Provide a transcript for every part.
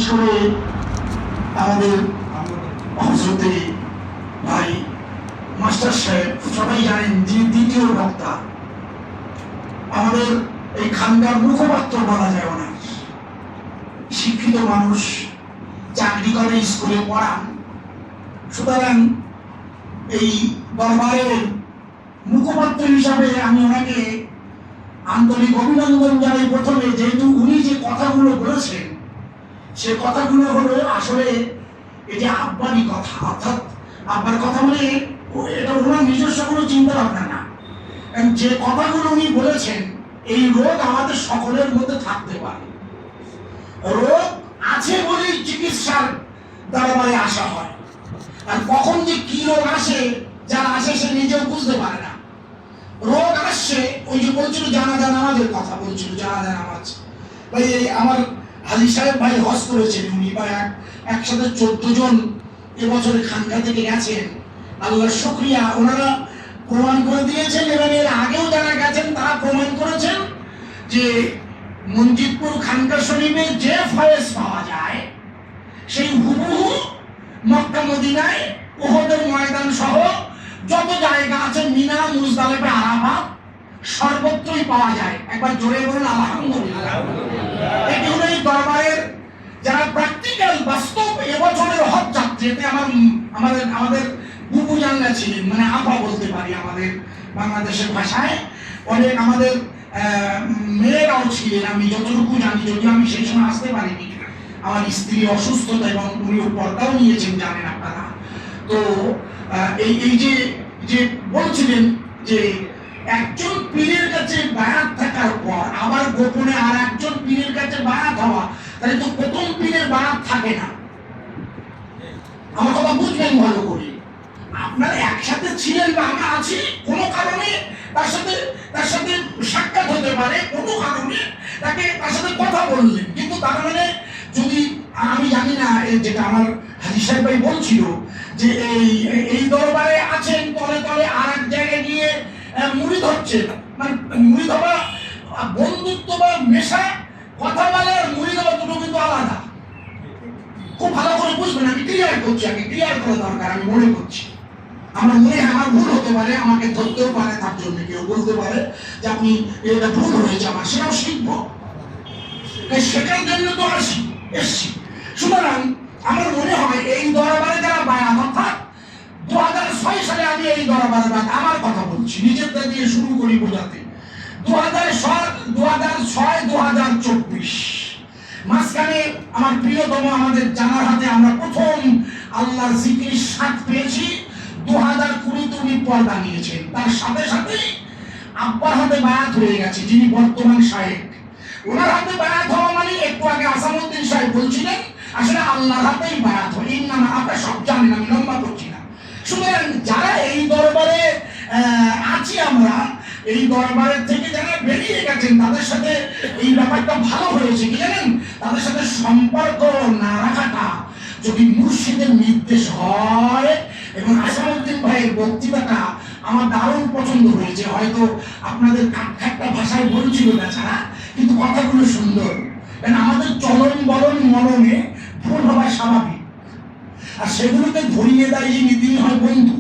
করে আমাদের হযরতে ভাই মাস্টার সাহেব, সবাই জানেন যে দ্বিতীয় বক্তা, আমাদের এই খানকার মুখপাত্র বলা যায় ওনার। শিক্ষিত মানুষ, চাকরি করে, স্কুলে পড়ান, সুতরাং এই দরবারের মুখপাত্র হিসাবে আমি ওনাকে আন্তরিক অভিনন্দন জানাই। প্রথমে যেহেতু উনি যে কথাগুলো বলেছেন সে কথাগুলো হলো আসলে এই যে আব্বারই কথা, অর্থাৎ আব্বার কথা মানে এটা ওনার নিজস্ব কোনো চিন্তা ভাবনা না। যে কথাগুলো উনি বলেছেন, এই রোগ আমাদের সকলের মধ্যে থাকতে পারে, রোগ আছে বলেই চিকিৎসার দরবারে আসা হয়। আর কখন যে কি রোগ আসে, যারা আসে সে নিজেও বুঝতে পারে না। রোগ আসছে, ওই যে বলছিল জানাজা নামাজের কথা বলছিল, জানাজা নামাজ ভাই আমার হাজি সাহেব ভাই হজ করেছেন, উনি বা একসাথে 14 জন এবছরে খানকা থেকে গেছেন। আল্লাহর শুকরিয়া, ওনারা প্রমাণ করে দিয়েছেন এবং এর আগেও যারা গেছেন তারা প্রমাণ করেছেন যে মঞ্জিদপুর খানকা শরীফে যে ফয়েজ পাওয়া যায় সেই হুবহু মক্কা মদিনায় উহুদের ময়দান সহ যত জায়গা আছে, মিনা, মুজদালিফা, আরাফাত, সর্বত্রই পাওয়া যায়। একবার জোরে বলুন আলহামদুলিল্লাহ। এটি হলো এই দরবারের যারা প্র্যাকটিক্যাল বাস্তব এবছরের হজ যাত্রী। এতে আমাদের বুবু জানলা ছিলেন, মানে আপা বলতে পারি আমাদের বাংলাদেশের ভাষায়। অনেক আমাদের মেয়েরাও ছিলেন, আমি যতটুকু জানি, যদিও আমি সেই সময় আসতে পারিনি, আমার স্ত্রী অসুস্থতা এবং উনি পর্দাও নিয়েছেন, জানেন আপনারা। তো এই যে বলছিলেন যে একজন পীরের কাছে বায়াত থাকার পর আবার গোপনে আর একজন পীরের কাছে বায়াত হওয়া, তাহলে তো প্রথম পীরের বায়াত থাকে না। আমার কথা বুঝবেন ভালো করে। আপনারা একসাথে ছিলেন বা আমরা আছি, কোনো কারণে তার সাথে সাক্ষাৎ হতে পারে, কোনো কারণে তার সাথে কথা বললেন, কিন্তু তার মানে যদি আমি জানি না, যেটা আমার হাজি সাহেব ভাই বলছিল যে এই দরবারে আছেন, তলে তলে আর এক জায়গায় গিয়ে মুড়ি ধরছেন, মানে মুড়ি ধরা বন্ধুত্ব বা মেশা, কথা বলার মুড়ি ধরা দুটো কিন্তু আলাদা। খুব ভালো করে বুঝবেন, আমি ক্লিয়ার করছি, আগে ক্লিয়ার করা দরকার, আমি মনে করছি। আমার মনে হয় আমার ভুল হতে পারে, আমাকে ধরতেও পারে, তার জন্য কেউ বলতে পারে যে আপনি এটা ভুল হয়েছে, আমার সেটাও শিখবো, শেখার জন্য তো এসছি। সুতরাং আমার মনে হয় এই দরবারে যারা বায়াত, অর্থাৎ 2006 সালে আমি এই দরবারে বায়াত, আমার কথা বলছি, নিজেরটা দিয়ে শুরু করি বোঝাতে। 2006-2024 মাঝখানে আমার প্রিয়তম আমাদের জানার হাতে আমরা প্রথম আল্লাহর জিকির স্বাদ পেয়েছি। 2020-তে উনি পর্দা নিয়েছেন, তার সাথে সাথে আব্বার হাতে বায়াত হয়ে গেছে, যিনি বর্তমান শায়েখ। ওনার হাতে বায়াত হওয়া মানে একটু আগে আসামউদ্দিন সাহেব বলছিলেন, আসলে আল্লাহর হাতেই বায়াত হয়। এই নাম আপনারা সব জানেন, আমি লম্বা করছি না। সুতরাং যারা এই দরবারে আছি, আমরা এই দরবারের থেকে যারা বেরিয়ে গেছেন, তাদের সাথে এই ব্যাপারটা ভালো হয়েছে কি জানেন, তাদের সাথে সম্পর্ক না রাখাটা যদি মুর্শিদের নির্দেশ হয়। এবং আসামউদ্দিন ভাইয়ের বক্তৃতাটা আমার দারুণ পছন্দ হয়েছে। হয়তো আপনাদের কাটখাট্টা ভাষায় বলছিল বেচারা, কিন্তু কথাগুলো সুন্দর। কারণ আমাদের চলন বলন মননে ভুল হওয়া স্বাভাবিক, আর সেগুলোকে ধরিয়ে দেয় যিনি, তিনি হয় বন্ধু।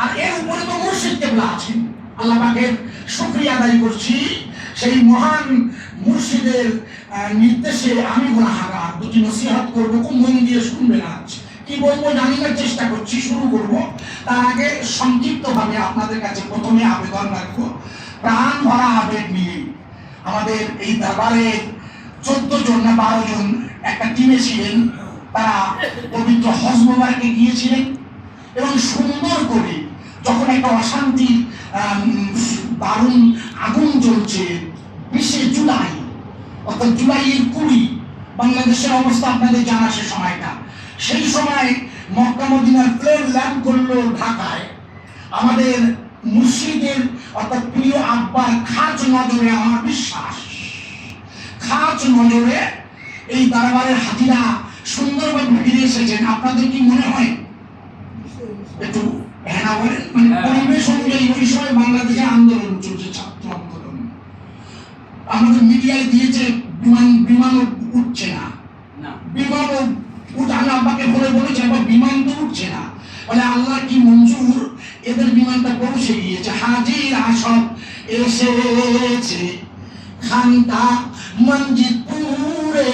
আর এর উপরে তো মুর্শিদ কেবলা আছেন। আল্লাহ পাকের শুকরিয়া আদায় করছি, সেই মহান মুর্শিদের নির্দেশে আমি গুনাহগার দুটি নসিহত করবো, খুব মন দিয়ে শুনবেন। আজ কি বলবো জানি না, চেষ্টা করছি, শুরু করব। তার আগে সংক্ষিপ্তভাবে আপনাদের কাছে প্রথমে আবেদন রাখবো, প্রাণ ভরা আবেগ নিয়ে। আমাদের এই দরবারে 14 জন না 12 জন একটা টিমে ছিলেন, তারা পবিত্র হজ মোবারকে গিয়েছিলেন এবং সুন্দর করে, যখন একটা অশান্তির দারুণ আগুন জ্বলছে, 20 জুলাই, অর্থাৎ জুলাইয়ের 20, বাংলাদেশের অবস্থা আপনাদের জানা সে সময়টা। সেই সময় মক্কা মদিনার প্লেন ল্যান্ড করলো ঢাকায়। আমাদের মুর্শিদের অর্থাৎ প্রিয় আব্বার খাস নজরে, আমার বিশ্বাস খাস নজরে এই দরবারের হাজিরা সুন্দরভাবে ফিরে এসেছেন। আপনাদের কি মনে হয়? একটু হ্যাঁ বলেন। মানে পরিবেশ অনুযায়ী ওই সময় বাংলাদেশে আন্দোলন চলছে, ছাত্র আন্দোলন। আমাদের মিডিয়ায় দিয়েছে বিমান উঠছে না, বিমানও আমি আব্বাকে বলেছি, আবার বিমান তো উঠছে না, বলে আল্লাহ কি মঞ্জুর, এদের বিমানটা পৌঁছে গিয়েছে। হাজির আসব এসেছে খানকা মঞ্জিদপুরে,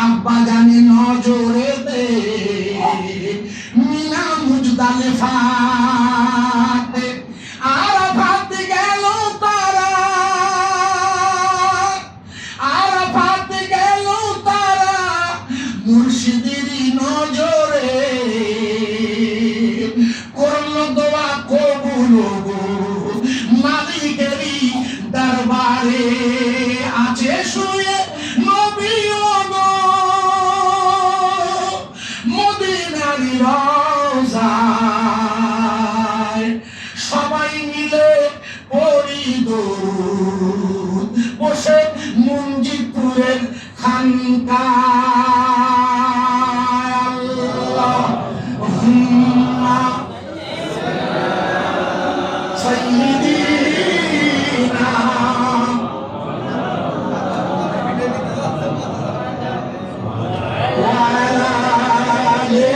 আব্বা জানে নজরেতে মিনা মুজদালিফাতে আরাফাত গেল তারা, আরাফাত গেল তারা মুর্শিদেরই নজরে, করলো দোয়া কবুল মালিকেরই দরবারে, আছে শুয়ে নবী মদিনার রওজায়, সবাই মিলে পড়ি দরুদ বসে মঞ্জিদপুরের খানকায়। আল্লাহুম্মা সাইয়্যিদিনা ওয়া আলা আলি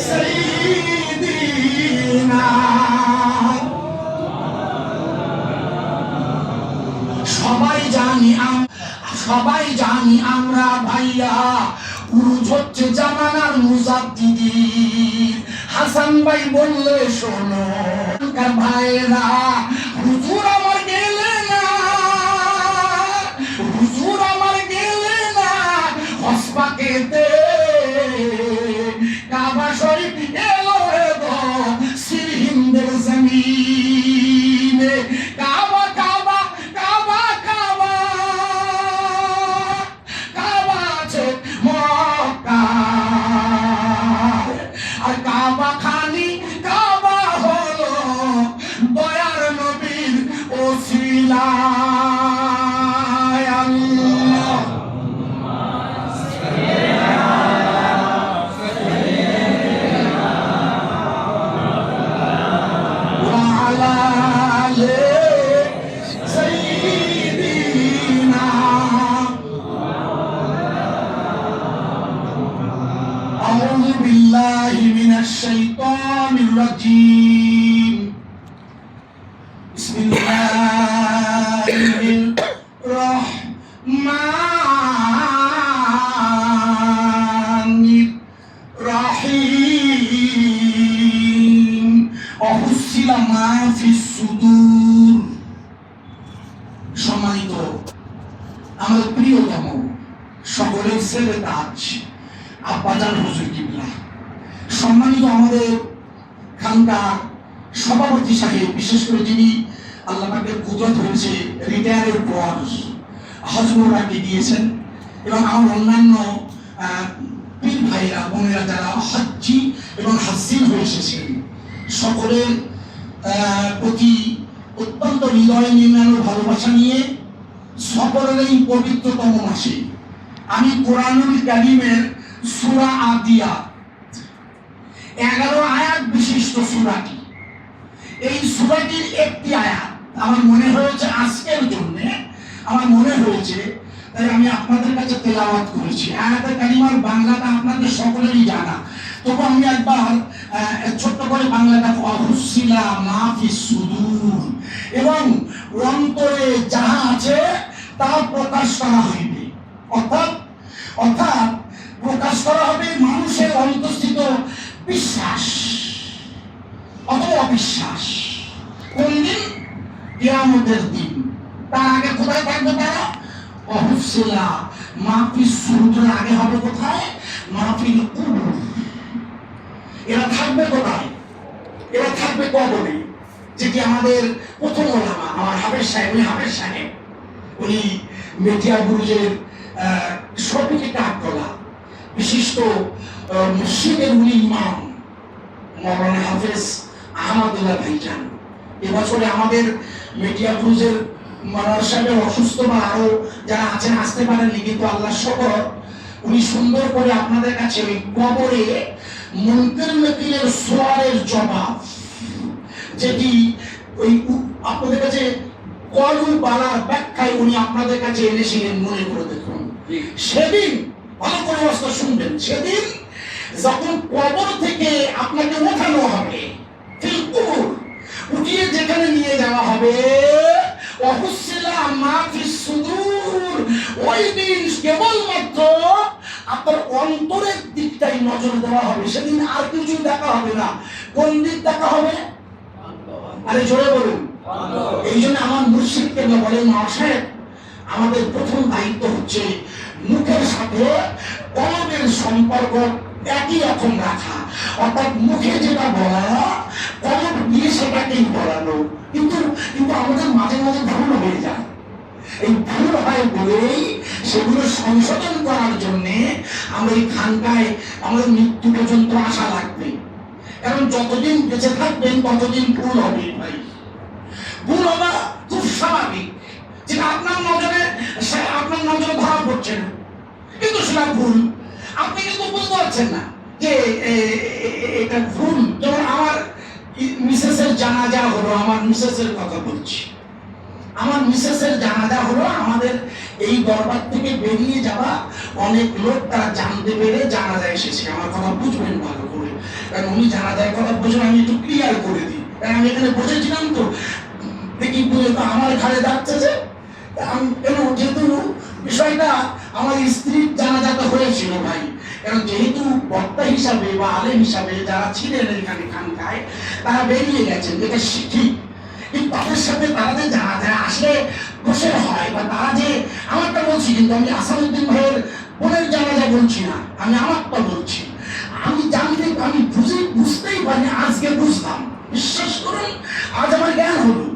সাইয়্যিদিনা। সবাই জানি আমরা ভাইয়া, উরুজ হচ্ছে জামানার মুজাদ্দিদি। হাসান ভাই বললে শোনো ভাইরা, হুজুর আমার গেলে না, হুজুর আমার গেলে না হসপাকেতে, কাবা শরীফ এলো গো সিরহিন্দের জমিনে, কাবা কাবা কাবা কাবা কাবা আছে মক্কায়, আর কাবা খানি কাবা হলো দয়ার নবীর ওসিলায়। আল্লাহ وعلى آل سيدنا أعوذ بالله من الشيطان الرجيم بسم الله الرحمن الرحيم অহুসিলা মা ফিস সুদূর। সম্মানিত আমাদের প্রিয়তম সকলের ছেলে তাজ আব্বাজান হুজুর কিবলা, সম্মানিত আমাদের খানকার সভাপতি সাহেব, বিশেষ করে যিনি আল্লাহ পাকের কুদরত হয়েছে রিটায়ারের পর হজমরাকে দিয়েছেন, এবং আমার অন্যান্য পীর ভাইরা বোনেরা যারা হজ্জি এবং হাসিন হয়ে এসেছেন, সকলের প্রতি অত্যন্ত হৃদয় নির্মাণ ভালোবাসা নিয়ে সকলের এই পবিত্রতম মাসে আমি কোরআনুল কারীমের সূরা আদিয়াত 11 আয়াত বিশিষ্ট সূরাটি, এই সূরাটির একটি আয়াত আমার মনে হয়েছে আজকের জন্য, আমার মনে হয়েছে তাই আমি আপনাদের কাছে তেলাওয়াত করেছি। আয়াতের কালিমার বাংলাটা আপনাদের সকলেরই জানা, তবু আমি একবার ছোট্ট করে বাংলাটা অহুসিলা মা ফিস সুদূর, এবং অন্তরে যাহা আছে তা প্রকাশ করা হইবে, অর্থাৎ প্রকাশ করা হবে মানুষের অন্তঃস্থিত বিশ্বাস অথবা অবিশ্বাস। কোন দিন? কিয়ামতের দিন। তার আগে কোথায় থাকবে তারা? অহুসিলা মা ফিস সুদূর আগে হবে কোথায়? মাহফিল কুবুর। এরা থাকবে কোথায়? এরা থাকবে কবরে, যেটি আমাদের প্রথম ওলামা আমার হাফেজ সাহেব, উনি মেটিয়া বুরুজের শফিকে কাঠগোলা বিশিষ্ট মুসলিমের উনি ইমাম মৌলানা হাফেজ আহমদুল্লাহ ভাইজান। এবছরে আমাদের মেটিয়া বুরুজের মৌলানা সাহেবের অসুস্থ বা আরো যারা আছেন আসতে পারেননি, কিন্তু আল্লাহ শকর উনি সুন্দর করে আপনাদের কাছে ওই কবরে মুনকার নাকিরের সওয়ালের জবাব, যেটি ওই আপনাদের কাছে কলু বালার ব্যাখ্যায় উনি আপনাদের কাছে এনেছিলেন। মনে করে দেখুন, সেদিন ভালো করে অবস্থা শুনবেন, সেদিন যখন কবর থেকে আপনাকে ওঠানো হবে, ফিল কুবুর, উঠিয়ে যেখানে নিয়ে যাওয়া হবে, ওহুসিলা মা ফিস সুদূর, ওই দিন কেবলমাত্র আপনার অন্তরের দিকটাই নজর দেওয়া হবে। সেদিন আর কিছু দেখা হবে না। কোন দিক দেখা হবে? আরে জোরে বলুন। এই জন্য আমার মুর্শিদকে বলেন, মাসায়েব আমাদের প্রথম দায়িত্ব হচ্ছে মুখের সাথে কলমের সম্পর্ক একই রকম রাখা, অর্থাৎ মুখে যেটা বলা কলম দিয়ে সেটাকেই বলানো। কিন্তু কিন্তু আমাদের মাঝে মাঝে ভুল হয়ে যায়। এই ভুল হয় বলেই সেগুলো সংশোধন করার জন্যে আমরা এই খানকায় আমাদের মৃত্যু পর্যন্ত আসা লাগবে। কারণ যতদিন বেঁচে থাকবেন ততদিন ভুল হবে ভাই। ভুল হওয়া খুব স্বাভাবিক, যেটা আপনার নজরে ধরা পড়ছে না, কিন্তু সেটা ভুল। আপনি কিন্তু বুঝতে পারছেন না যে এটা ভুল। যেমন আমার মিসেসের জানাজা হলো, আমার মিসেসের কথা বলছি, আমার মিসেসের জানাজা হলো। আমাদের এই দরবার থেকে বেরিয়ে যাওয়া অনেক লোক তারা জানতে পেরে জানাজা এসেছে। আমার কথা বুঝবেন ভালো করে, কারণ উনি জানাজার কথা বুঝবেন, আমি একটু ক্লিয়ার করে দিই। কারণ আমি এখানে বসেছিলাম তো, দেখি বুঝে তো আমার ঘাড়ে যাচ্ছে যে যেহেতু বিষয়টা আমার স্ত্রীর জানাজাটা হয়েছিল ভাই, কারণ যেহেতু বক্তা হিসাবে বা আলেম হিসাবে যারা ছিলেন এখানে খানকায় তারা বেরিয়ে গেছেন, এটা ঠিক। কিন্তু তাদের সাথে তারা যে জানাজা আসলে বসে হয়, বা তারা যে আমারটা বলছি, কিন্তু আমি আসাদুদ্দিন ভাইয়ের বোনের জানাজা বলছি না, আমি আমারটা বলছি। আমি জানতে আমি বুঝতেই পারি, আজকে বুঝলাম। বিশ্বাস করুন, আজ আমার জ্ঞান হলো,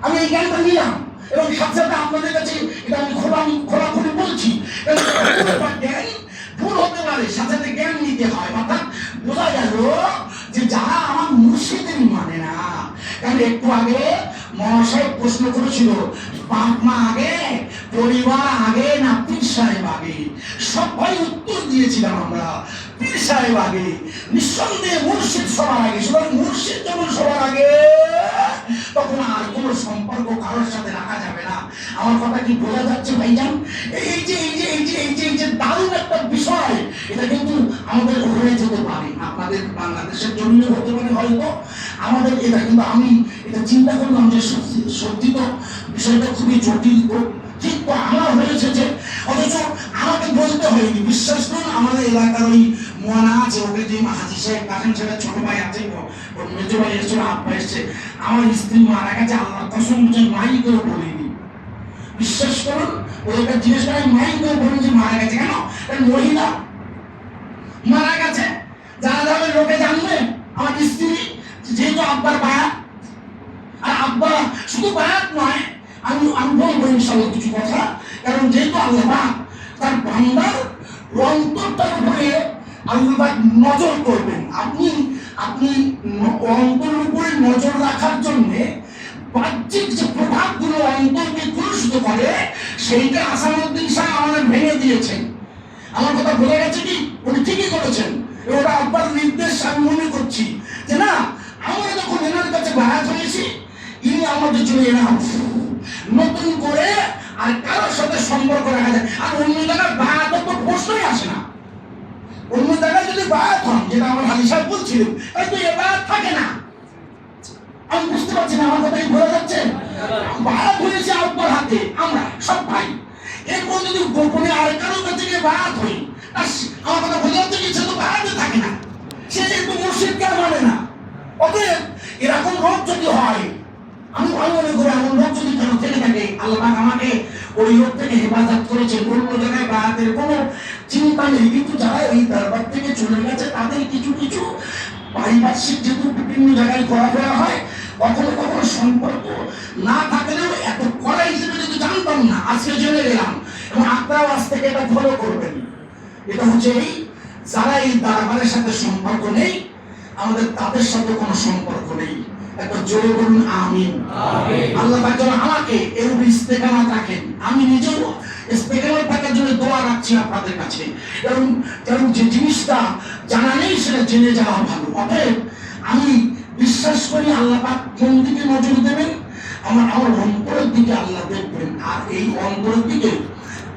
আমি এই জ্ঞানটা নিলাম এবং সাথে সাথে আপনাদের কাছে এটা আমি খোলাখুলি বলছি। জ্ঞান ভুল হতে পারে, সাথে সাথে জ্ঞান নিতে হয়। অর্থাৎ বোঝা গেল যে যারা আমার মুর্শিদের মানে না, কারণ একটু আগে মহাশয় প্রশ্ন করেছিল, বাপ মা আগে, পরিবার আগে না পীর সাহেব আগে? সবাই উত্তর দিয়েছিলাম আমরা পীর সাহেব আগে। নিঃসন্দেহে মুর্শিদ সবার আগে। সুতরাং মুর্শিদ যখন সবার আগে, তখন আর কোনো সম্পর্ক কারোর সাথে রাখা যাবে না। আমার কথা কি বোঝা যাচ্ছে ভাইজান? এই যে দারুণ একটা বিষয়, এটা কিন্তু আমাদের হয়ে যেতে পারে, আপনাদের বাংলাদেশের জন্য হতে পারে হয়তো, আমাদের এটা কিন্তু আমি এটা চিন্তা করলাম যে সত্যি তো বিষয়টা খুবই জটিল। ঠিক তো আমার হয়েছে যে, অথচ আমাকে বলতে হয়নি। বিশ্বাস করুন, আমাদের এলাকার ওই মোয়ানা আছে, ওকে যে হাজি সাহেব কাসেম সাহেবের ছোট ভাই আছে, মেজো ভাই এসছে, আব্বা এসছে, আমার স্ত্রী মারা গেছে, আল্লাহ কসম যে মাই করে বলিনি। বিশ্বাস করুন, ওদেরকে জিজ্ঞেস করে মাই করে বলি যে মারা গেছে। কেন? মহিলা মারা গেছে, যারা যাবে লোকে জানবে আমার স্ত্রী, যেহেতু আব্বার বায়াত। আর আব্বা শুধু বায়াত নয়, আমি বলবো ইনশাআল্লাহ কিছু কথা, কারণ যেহেতু আল্লাহ তার বান্দার অন্তরটার উপরে আল্লাহ নজর করবেন। আপনি অন্তরের উপরে নজর রাখার জন্য বাহ্যিক যে প্রভাবগুলো অন্তরকে কলুষিত করে, সেইটা আসাদুদ্দিন সাহেব আমাদের ভেঙে দিয়েছেন। আমার কথা ভুলে গেছে কি? উনি ঠিকই করেছেন। ওটা আব্বার নির্দেশ আমি মনে করছি যে না, আমরা যখন এনার কাছে বায়াত হয়েছি, ইনি আমাদের জন্য এনা নতুন করে আর কারোর সাথে সম্পর্ক রাখা যায়। আর অন্য জায়গায় বায়াত তো প্রশ্নই আসে না। অন্য জায়গায় যদি বায়াত হন, যেটা আমার হাজি সাহেব বলছিলেন, তো এ বায়াত থাকে না। আমি বুঝতে পারছি না আমার কথা কি বোঝা যাচ্ছে? বায়াত হয়েছে আব্বার হাতে, আমরা সব ভাই। এরপর যদি গোপনে আর কারোর কাছে গিয়ে বায়াত হই, আমার কথা বোঝা যাচ্ছে কি? সে তো বায়াতে থাকে না, সে যেহেতু মুর্শিদকে মানে না। অতএব এরকম রোগ যদি হয়, আমি মনে করি এমন রোগ যদি কেন থেকে থাকে, আল্লাহ আমাকে ওই রোগ থেকে হেফাজত করেছেন। অন্য জায়গায় বায়াতের কোনো চিন্তা নেই, কিন্তু যারা এই দরবার থেকে চলে গেছে তাদের কিছু কিছু পারিপার্শ্বিক যেহেতু বিভিন্ন জায়গায় ঘোরাফেরা হয়, কখনো কখনো সম্পর্ক না থাকলেও এত কড়া হিসেবে যদি জানতাম না, আজকে জেনে গেলাম। এবং আপনারাও আজ থেকে এটা ফলো করবেন। এটা হচ্ছে এই যারা এই দরবারের সাথে সম্পর্ক নেই, আমাদের তাদের সাথে কোনো সম্পর্ক নেই। একটা জোরে বলুন আমিন। আল্লাহ পাক যেন আমাকে এর উপর ইস্তেকামত রাখেন। আমি নিজেও ইস্তেকামত থাকার জন্য দোয়া রাখছি আপনাদের কাছে। কারণ যে জিনিসটা জানা নেই সেটা জেনে যাওয়া ভালো। অতএব আমি বিশ্বাস করি আল্লাহ পাক কোন দিকে নজর দেবেন, আমার অন্তরের দিকে আল্লাহ দেখবেন। আর এই অন্তরের দিকে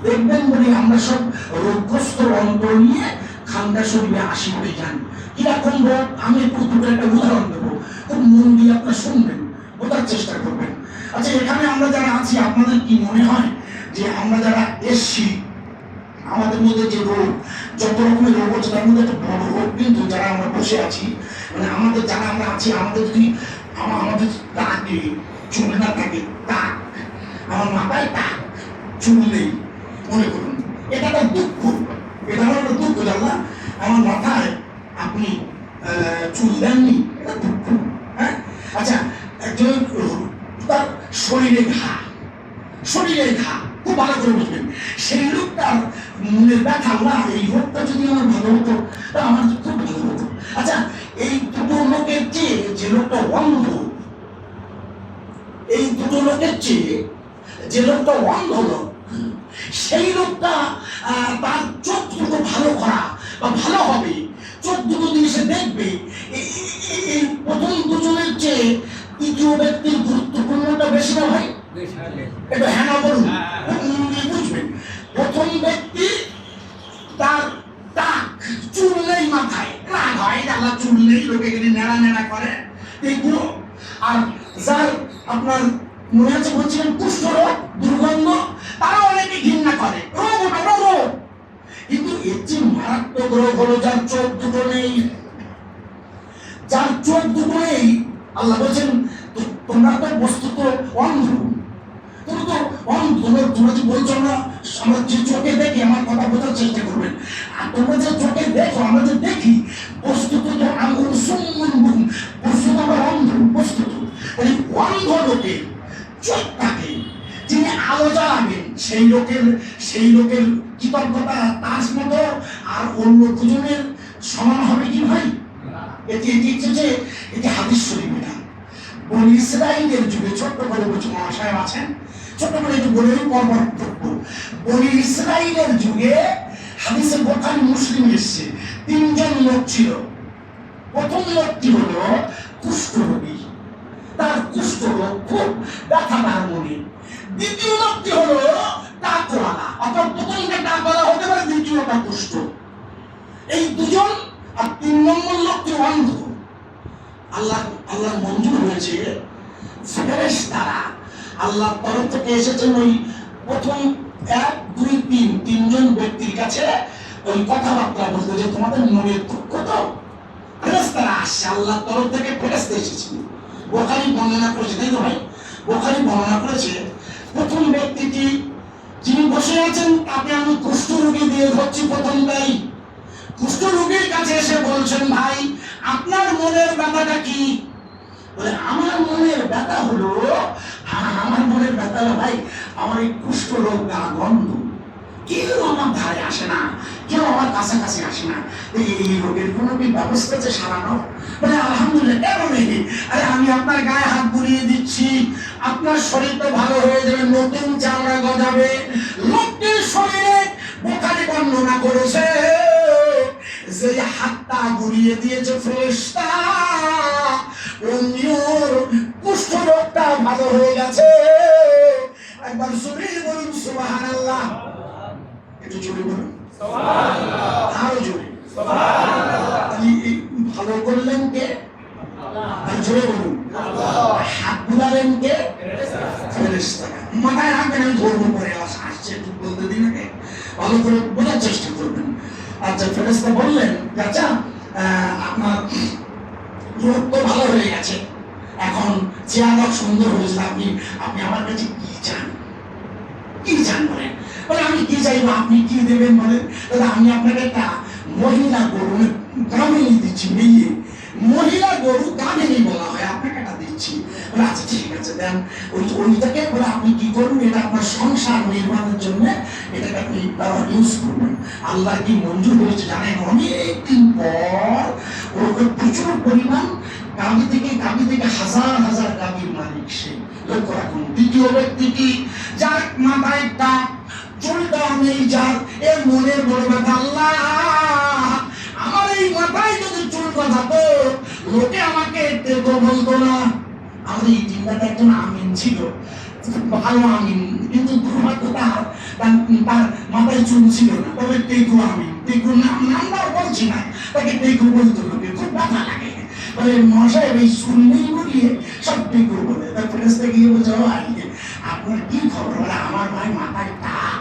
দেখবেন বলে আমরা সব রোগগ্রস্ত অন্তর নিয়ে খান্দা শরীরে আসি হয়ে যান। কিরকম রোগ? আমি দুটো একটা উদাহরণ দেবো, খুব মন দিয়ে আপনারা শুনবেন, বোঝার চেষ্টা করবেন। আচ্ছা, এখানে আমরা যারা আছি আপনাদের কি মনে হয় যে আমরা যারা এসছি আমাদের মধ্যে যে রোগ, যত রকমের রোগ হচ্ছে তার মধ্যে একটা বড় রোগ কিন্তু যারা আমরা বসে আছি, মানে আমাদের যারা আমরা আছি, আমাদের যদি আমাদের টাকে চুল না থাকে, টাক, আমার মাথায় টাক, চুল নেই, মনে করুন এটা একটা দুঃখ, এটা আমার একটা দুঃখ। জানলা আমার মাথায় আপনি চুল দেননি, এটা দুঃখ। হ্যাঁ, আচ্ছা, একজন তার শরীরে ঘা, খুব ভালো করে বুঝবেন, সেই লোকটার মনের ব্যথা না, এই রোগটা যদি আমার ভালো হতো আমার খুব ভালো হতো। আচ্ছা, এই দুটো লোকের চেয়ে যে লোকটা অন্ধ, এই দুটো লোকের চেয়ে যে লোকটা অন্ধ লোক, সেই লোকটা তার চোখ দুটো ভালো করা বা ভালো হবে, চোখ দুটো দিয়ে সে দেখবে, এই প্রথম দুজনের চেয়ে তৃতীয় ব্যক্তির গুরুত্বপূর্ণটা বেশি না ভাই? এটা হ্যাঁ না বলুন, বুঝবেন। প্রথম ব্যক্তি তার টাক, চুল নেই মাথায়, রাগ হয়, আল্লাহ চুল নেই, লোকে গেলে নেড়া নেড়া করে এইগুলো। আর যার আপনার মনে আছে বলছিলেন কুষ্ঠ রোগ, দুর্গন্ধ, তারা অনেকে ঘৃণা করে, রোগ ওটা রোগ। কিন্তু এর যে মারাত্মক রোগ হলো যার চোখ দুটো নেই, যার চোখ দুটো নেই। আল্লাহ বলছেন তোমরা তো বস্তুত অন্ধ, তুমি তো অন্ধ, তোমরা যে বলছো না আমরা যে চোখে দেখি, আমার কথা বোঝার চেষ্টা করবেন। আর তোমরা যে চোখে দেখো, আমরা যে দেখি, বস্তুত তো আঙ্গুল সুমন, বস্তুত আমরা অন্ধ, বস্তুত। মানে অন্ধ লোকের চোখটাকে যিনি আলো জ্বালাবেন, সেই লোকের কৃতজ্ঞতা তার মতো আর অন্য দুজনের সমান হবে কি ভাই? এটি হাদিস শরীফ। এটা বনি ইসরাইলের যুগে, ছোট্ট করে বলছি, মহাশয় আছেন, ছোট্ট করে একটু বলে বক্তব্য। বনি ইসরাইলের যুগে হাদিসে বুখারী মুসলিম এসছে, তিনজন লোক ছিল। প্রথম লোকটি হলো কুষ্ঠরোগী, তার কুষ্ঠরোগ খুব ব্যথাদার মনে। দ্বিতীয় লোকটি হলো টাকওয়ালা, অর্থাৎ প্রথমটা টাকওয়ালা হতে পারে, দ্বিতীয়টা কুষ্ঠ। এই দুজন। আর তিন নম্বর লোকটি অন্ধ। আল্লাহ মঞ্জুর হয়েছে ফেরেশতারা আল্লাহর তরফ থেকে এসেছেন ওই প্রথম 1, 2, 3 তিনজন ব্যক্তির কাছে ওই কথাবার্তা বলতে, যে তোমাদের মনের দুঃখ তো। ফেরেশতারা আসছে, আল্লাহর তরফ থেকে ফেরেশতা এসেছেন। বুখারী বর্ণনা করেছে, তাই তো ভাই? বুখারী বর্ণনা করেছে প্রথম ব্যক্তিটি যিনি বসে আছেন তাকে আমি কুষ্ঠরোগী দিয়ে ধরছি। প্রথমটাই কুষ্ঠরোগীর কাছে এসে বলছেন, ভাই আপনার মনের ব্যথাটা কি? বলে আমার মনের ব্যথা হলো ভাই আমার এই কুষ্ঠরোগ, গন্ধ, কেউ আমার ধারে আসে না, কেউ আমার কাছাকাছি আসে না। এই রোগের কোনো কি ব্যবস্থা আছে সারানো? বলে আলহামদুলিল্লাহ। কেন নেই? আরে আমি আপনার গায়ে হাত বুলিয়ে দিচ্ছি, আপনার শরীর তো ভালো হয়ে যাবে, নতুন চামড়া গজাবে। লোকটির শরীরে বুখারী বর্ণনা করেছে যে হাতটা বুলিয়ে দিয়েছে ফেরেশতা, ওর কুষ্ঠরোগটা ভালো হয়ে গেছে। একবার জোরে বলুন সুবহানাল্লাহ। একটু জোরে বলুন সুবহানাল্লাহ, আরো জোরে সুবহানাল্লাহ। ভালো করলেন কে? আর জোরে বলুন আল্লাহ। হাত বুলালেন কে? ফেরেশতা। মাথায় রাখবেন, আমি ধর্ম করে আসছে, একটু বলতে দিন, ভালো করে বোঝার চেষ্টা করবেন। আচ্ছা, ফেরেশতা বললেন, আচ্ছা আপনার রোগ তো ভালো হয়ে গেছে, এখন চেহারা সুন্দর হয়েছে, আপনি আমার কাছে কি চান বলেন? বলে আমি কি চাইবো, আপনি কি দেবেন বলেন? তাহলে আমি আপনাকে একটা মহিলা গরু গাভিনী দিচ্ছি, মেয়ে মহিলা গরু গাভিনী বলা হয়, আপনাকে একটা দিচ্ছি। বলে আচ্ছা ঠিক আছে দেন। ওইটাকে বলে আপনি কি করুন, এটা আপনার সংসার নির্মাণের জন্য এটাকে আপনি ইউজ করবেন। আল্লাহ কি মঞ্জুর হয়েছে জানেন? অনেকদিন পর ওকে প্রচুর পরিমাণ গাভী থেকে হাজার হাজার গাভীর মালিক সে। লক্ষ্য রাখুন। দ্বিতীয় ব্যক্তিটি যার মাথায় টাক, চুলটা নেই, যার এর মনের বড় ব্যথা, আল্লাহ আমার এই মাথায় যদি চুল গজাতো লোকে আমাকে টেকো বলতো না, আমাদের এই টিমটাতে একজন আমিন ছিল, ভালো আমিন, কিন্তু দুর্ভাগ্য তার মাথায় চুল ছিল না, তবে টেকু আমিন, টেকুর নামটাও বলছি না, তাকে টেকু বলতে হবে, খুব ব্যথা লাগে। মশাই এই চুল নেই বলিয়ে সব টেকু বলে। তার ফেরেশতা গিয়ে বলছে, আপনার কি খবর? বলে আমার ভাই মাথায় টাক,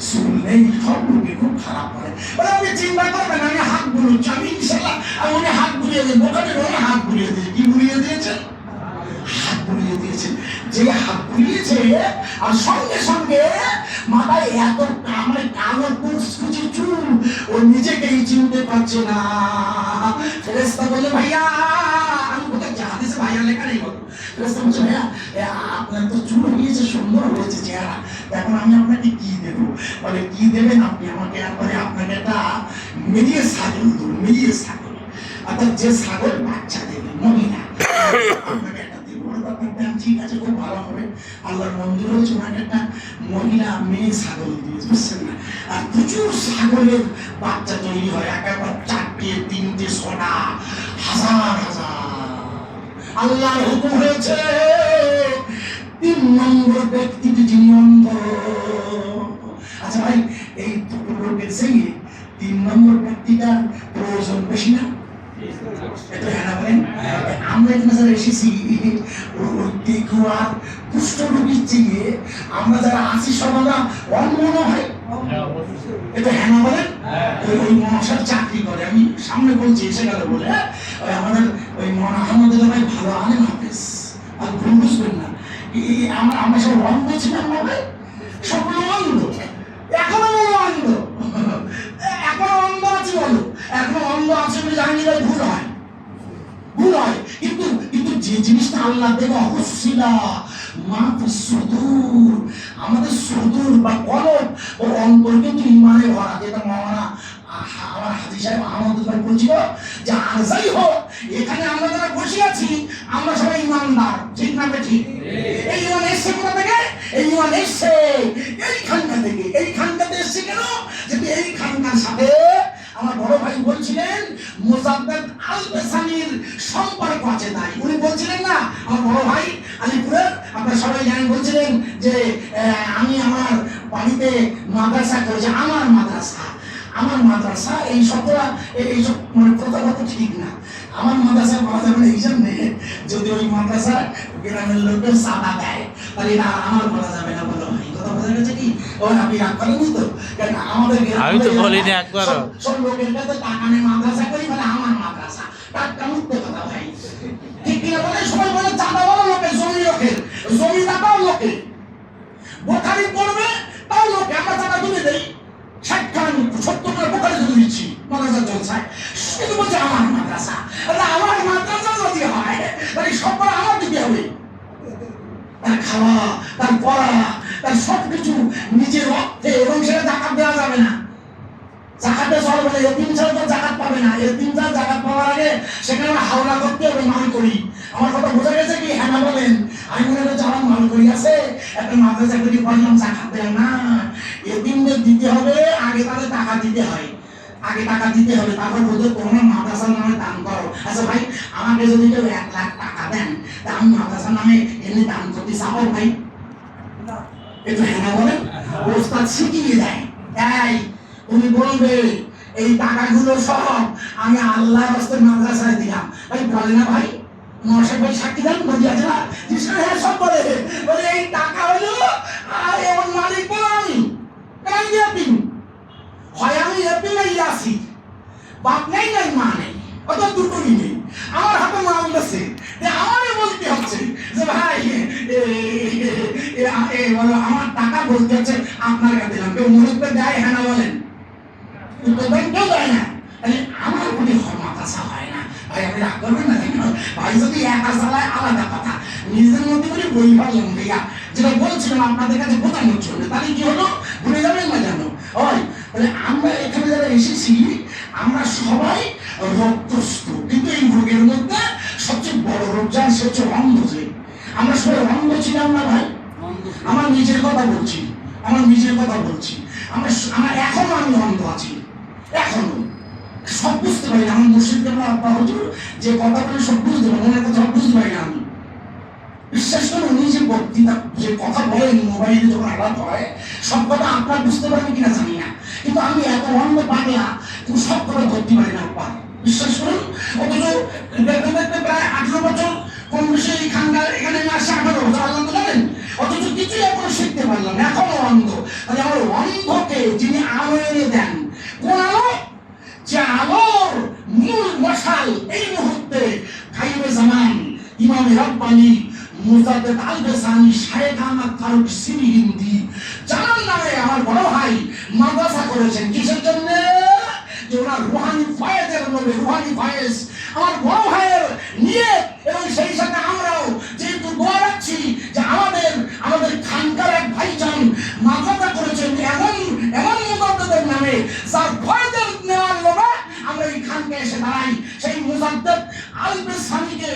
চুল নেই, সব লোকে খুব খারাপ করে। আপনি চিন্তা করবেন, আমি হাত বুলুচ্ছি, আমি ইনশাল্লাহ উনি হাত বুলিয়ে দিন, ওখানে হাত বুলিয়ে দিয়ে, কি বুলিয়ে দিয়েছেন? হাত বুলিয়ে দিয়েছেন। যে হাত বুলিয়েছে আর সঙ্গে সঙ্গে মাথায় এত মানে কালো কুচকুচি চুল, ও নিজেকেই চিনতে পারছে না। ফেরেশতা বলে, ভাইয়া আমি কোথায় হাদিসে ভাইয়া লেখা নেই, বলো। ফেরেশতা বলছে, ভাইয়া আপনার তো চুল হয়েছে, সুন্দর হয়েছে চেহারা, এখন আমি আপনাকে কি দেব? বলে, কি দেবেন আপনি আমাকে? একবারে আপনাকে একটা মেরিয়ে ছাগল দেবো, মেরিয়ে ছাগল, অর্থাৎ যে ছাগল বাচ্চা দেবে, মহিলা, আপনাকে একটা দেবো। ঠিক আছে, খুব ভালো হবে, আল্লাহর মঞ্জুর হয়েছে, ওনাকে একটা মহিলা মেয়ে ছাগল দিয়েছে, বুঝছেন না? আর প্রচুর ছাগলের বাচ্চা তৈরি হয়, একেবারে 4টে 3টে 6টা, হাজার হাজার। আল্লাহর হুকুম হয়েছে 3 নম্বর ব্যক্তিটি যিনি অন্ধ। আচ্ছা ভাই, এই দুটো লোকের সেই 3 নম্বর ব্যক্তিটার প্রয়োজন বেশি না? এটা হ্যাঁ বলেন। আমরা এখানে যারা এসেছি কুষ্ঠ রোগীর চেয়ে আমরা যারা আছি সব আমরা অন্ধ হয়, এটা হ্যাঁ বলেন। ওই মশার চাকরি করে, আমি সামনে বলছি, এসে গেল বলে, আমাদের ওই মন আহমদ ভাই ভালো আলেম হাফেজ, আর ভুল বুঝবেন না, আমরা সব অন্ধ ছিলাম না ভাই, সব অন্ধ, এখনো অন্ধ, এখনো অন্ধ আছে, বলো এখনো অন্ধ আছে বলে জানি না, ভুল হয়, ভুল হয়। কিন্তু কিন্তু যে জিনিসটা আল্লাহ দেবে অবশ্যই সুদূর, আমাদের সুদূর বা কলব ও অন্তর কিন্তু ইমানে ভরা, যেটা মাওলানা আমার হাজী সাহেব আহমদ ভাই বলছিল যে আর যাই হোক এখানে আমরা যারা বসে আছি আমরা সবাই ইমানদার, ঠিক না ঠিক? এই ইমান এসছে কোথা থেকে? এই ইমান এসছে এইখানটা থেকে। এইখানটাতে এসছে কেন? যদি এইখানকার সাথে আমার বড় ভাই বলছিলেন মুজাদ্দেদ আল-বেসানির সম্পর্ক আছে, তাই উনি বলছিলেন না, আমার বড় ভাই আলিপুরের, আপনারা সবাই জানেন, বলছিলেন যে আমি আমার বাড়িতে মাদ্রাসা করেছি, আমার মাদ্রাসা এই সবটা এইসব মানে প্রথাগত ঠিক না। আমার মাদ্রাসা বলা যাবে না এই জন্যে, যদি ওই মাদ্রাসা গ্রামের লোকের চাঁদা দেয় তাহলে এটা আমার বলা যাবে না। বলো ভাই, কথা বোঝা গেছে কি? ওই আপনি রাগ করেননি তো? কারণ আমাদের আমি তো বলিনি একবারও, সব লোকের কাছে টাকা নিয়ে মাদ্রাসা করি, মানে আমার মাদ্রাসা, টাকা মুক্ত কথা ভাই, ঠিক কিনা বলে? সবাই বলে চাঁদা বলো লোকের, জমি লোকের, জমি দাতাও লোকে, বোখারি পড়বে তাও লোকে, আমরা চাঁদা তুলে দেই, 60-70 বোখারি তুলে দিচ্ছি মাদ্রাসার জলসায়, কিন্তু বলছে আমার মাদ্রাসা। আমার মাদ্রাসা যদি হয় তাহলে সবটা আমার দিতে হবে, তার খাওয়া, তার পড়া, তার সবকিছু নিজের অর্থে, এবং সেটা জাকাত দেওয়া যাবে না। জাকাতে চলবে না, এতিম ছাড়া তো জাকাত পাবে না। এতিম ছাড়া জাকাত পাওয়ার আগে সেখানে হাওলা করতে হবে, মাল করি। আমার কথা বোঝা গেছে কি? হ্যাঁ বলেন। আমি মনে করছি আমার মাল করি আছে, একটা মাদ্রাসা করি পড়লাম, জাকাত দেয় না। এতিমদের দিতে হবে, আগে তাদের টাকা দিতে হয়, আগে টাকা দিতে হবে, তারপর বলতে তোমার মাদ্রাসার নামে দান করো। আচ্ছা ভাই, আমাকে যদি কেউ 1 লাখ টাকা দেন তা আমি মাদ্রাসার নামে এমনি দান করতে চাবো ভাই? একটু হ্যাঁ বলেন। ওস্তাদ শিখিয়ে দেয়, তাই তুমি বলবে এই টাকাগুলো সব আমি আল্লাহর রাস্তায় মাদ্রাসায় দিলাম, ভাই বলে না ভাই? মহাশয় ভাই সাক্ষী দেন, বলি আছে না? হ্যাঁ সব বলে, বলে এই টাকা হলো আর এমন মালিক বলো আমি, কাই দিয়ে দিন হয় আমি এপ্রিল আসি, বাপ নেই নাই মা নেই, অত দুটোই নেই, আমার হাতে মাল গেছে, আমারই বলতে হচ্ছে যে ভাই আমার টাকা বলতে হচ্ছে আপনার কাছে দিলাম। কেউ মনে করে দেয় হ্যাঁ না বলেন? কেউ দেয় না, তাহলে আমার প্রতি মাদ্রাসা হয় না। ভাই আপনি রাগ করবেন না, ভাই যদি একা চালায় আলাদা কথা, নিজের মধ্যে করে বই ভাবলাম ভাইয়া, যেটা বলছিলাম আপনাদের কাছে বোঝানোর জন্য, তাহলে কি হলো ভুলে যাবেন না জানো? ওই তাহলে আমরা এখানে যারা এসেছি আমরা সবাই রক্তস্থ, কিন্তু এই রোগের মধ্যে সবচেয়ে বড় রোগ যার, সে হচ্ছে অন্ধ। যে আমরা সবাই অন্ধ ছিলাম না ভাই? আমার নিজের কথা বলছি, আমার এখনো আমি অন্ধ আছি, এখনো সব বুঝতে পারি না। আমার মুর্শিদকে আব্বা হুজুর যে কথা বলে সব বুঝতে পারি, মনের কথা সব বুঝতে পারি না আমি, বিশ্বাস করুন, উনি যে বক্তৃতা যে কথা বলেন মোবাইলে যখন আলাপ হয়, সব কথা আপনার বুঝতে পারবেন কিনা জানি না, কিন্তু আমি এত অন্য পাগলা কিন্তু সব কথা ধরতে পারি না আপনার, বিশ্বাস করুন। অথচ দেখতে দেখতে প্রায় 18 বছর কম বেশি এখানে আসে, 18 বছর আল্লাহ তো জানেন, অথচ কিছুই এখনো শিখতে পারলাম না, এখনো অন্ধ। তাহলে আমার অন্ধকে যিনি আলো এনে দেন, কোন আলো? যে আলোর মূল মশাল এই মুহূর্তে খাইবে জামান ইমাম রব্বানি মুজাদ্দেদ আল-বেসানি শায়েখ আহমদ ফারুক সিরিহিন্দি জানার নামে আমার বড় ভাই মাদ্রাসা করেছেন। কিসের জন্য? যে ওনার রুহানি ফায়েজের নবে, রুহানি ফায়েজ আমার বড় ভাইয়ের নিয়ত, এবং সেই সাথে আমরাও যেহেতু দোয়া রাখছি যে আমাদের খানকার এক ভাইজান মাদ্রাসা করেছেন এমন মুজাদ্দেদের নামে, যার ফায়েজের নেওয়ার লোভে আমরা এই খানকে এসে দাঁড়াই। সেই মুজাদ্দেদ আল-বেসানিকে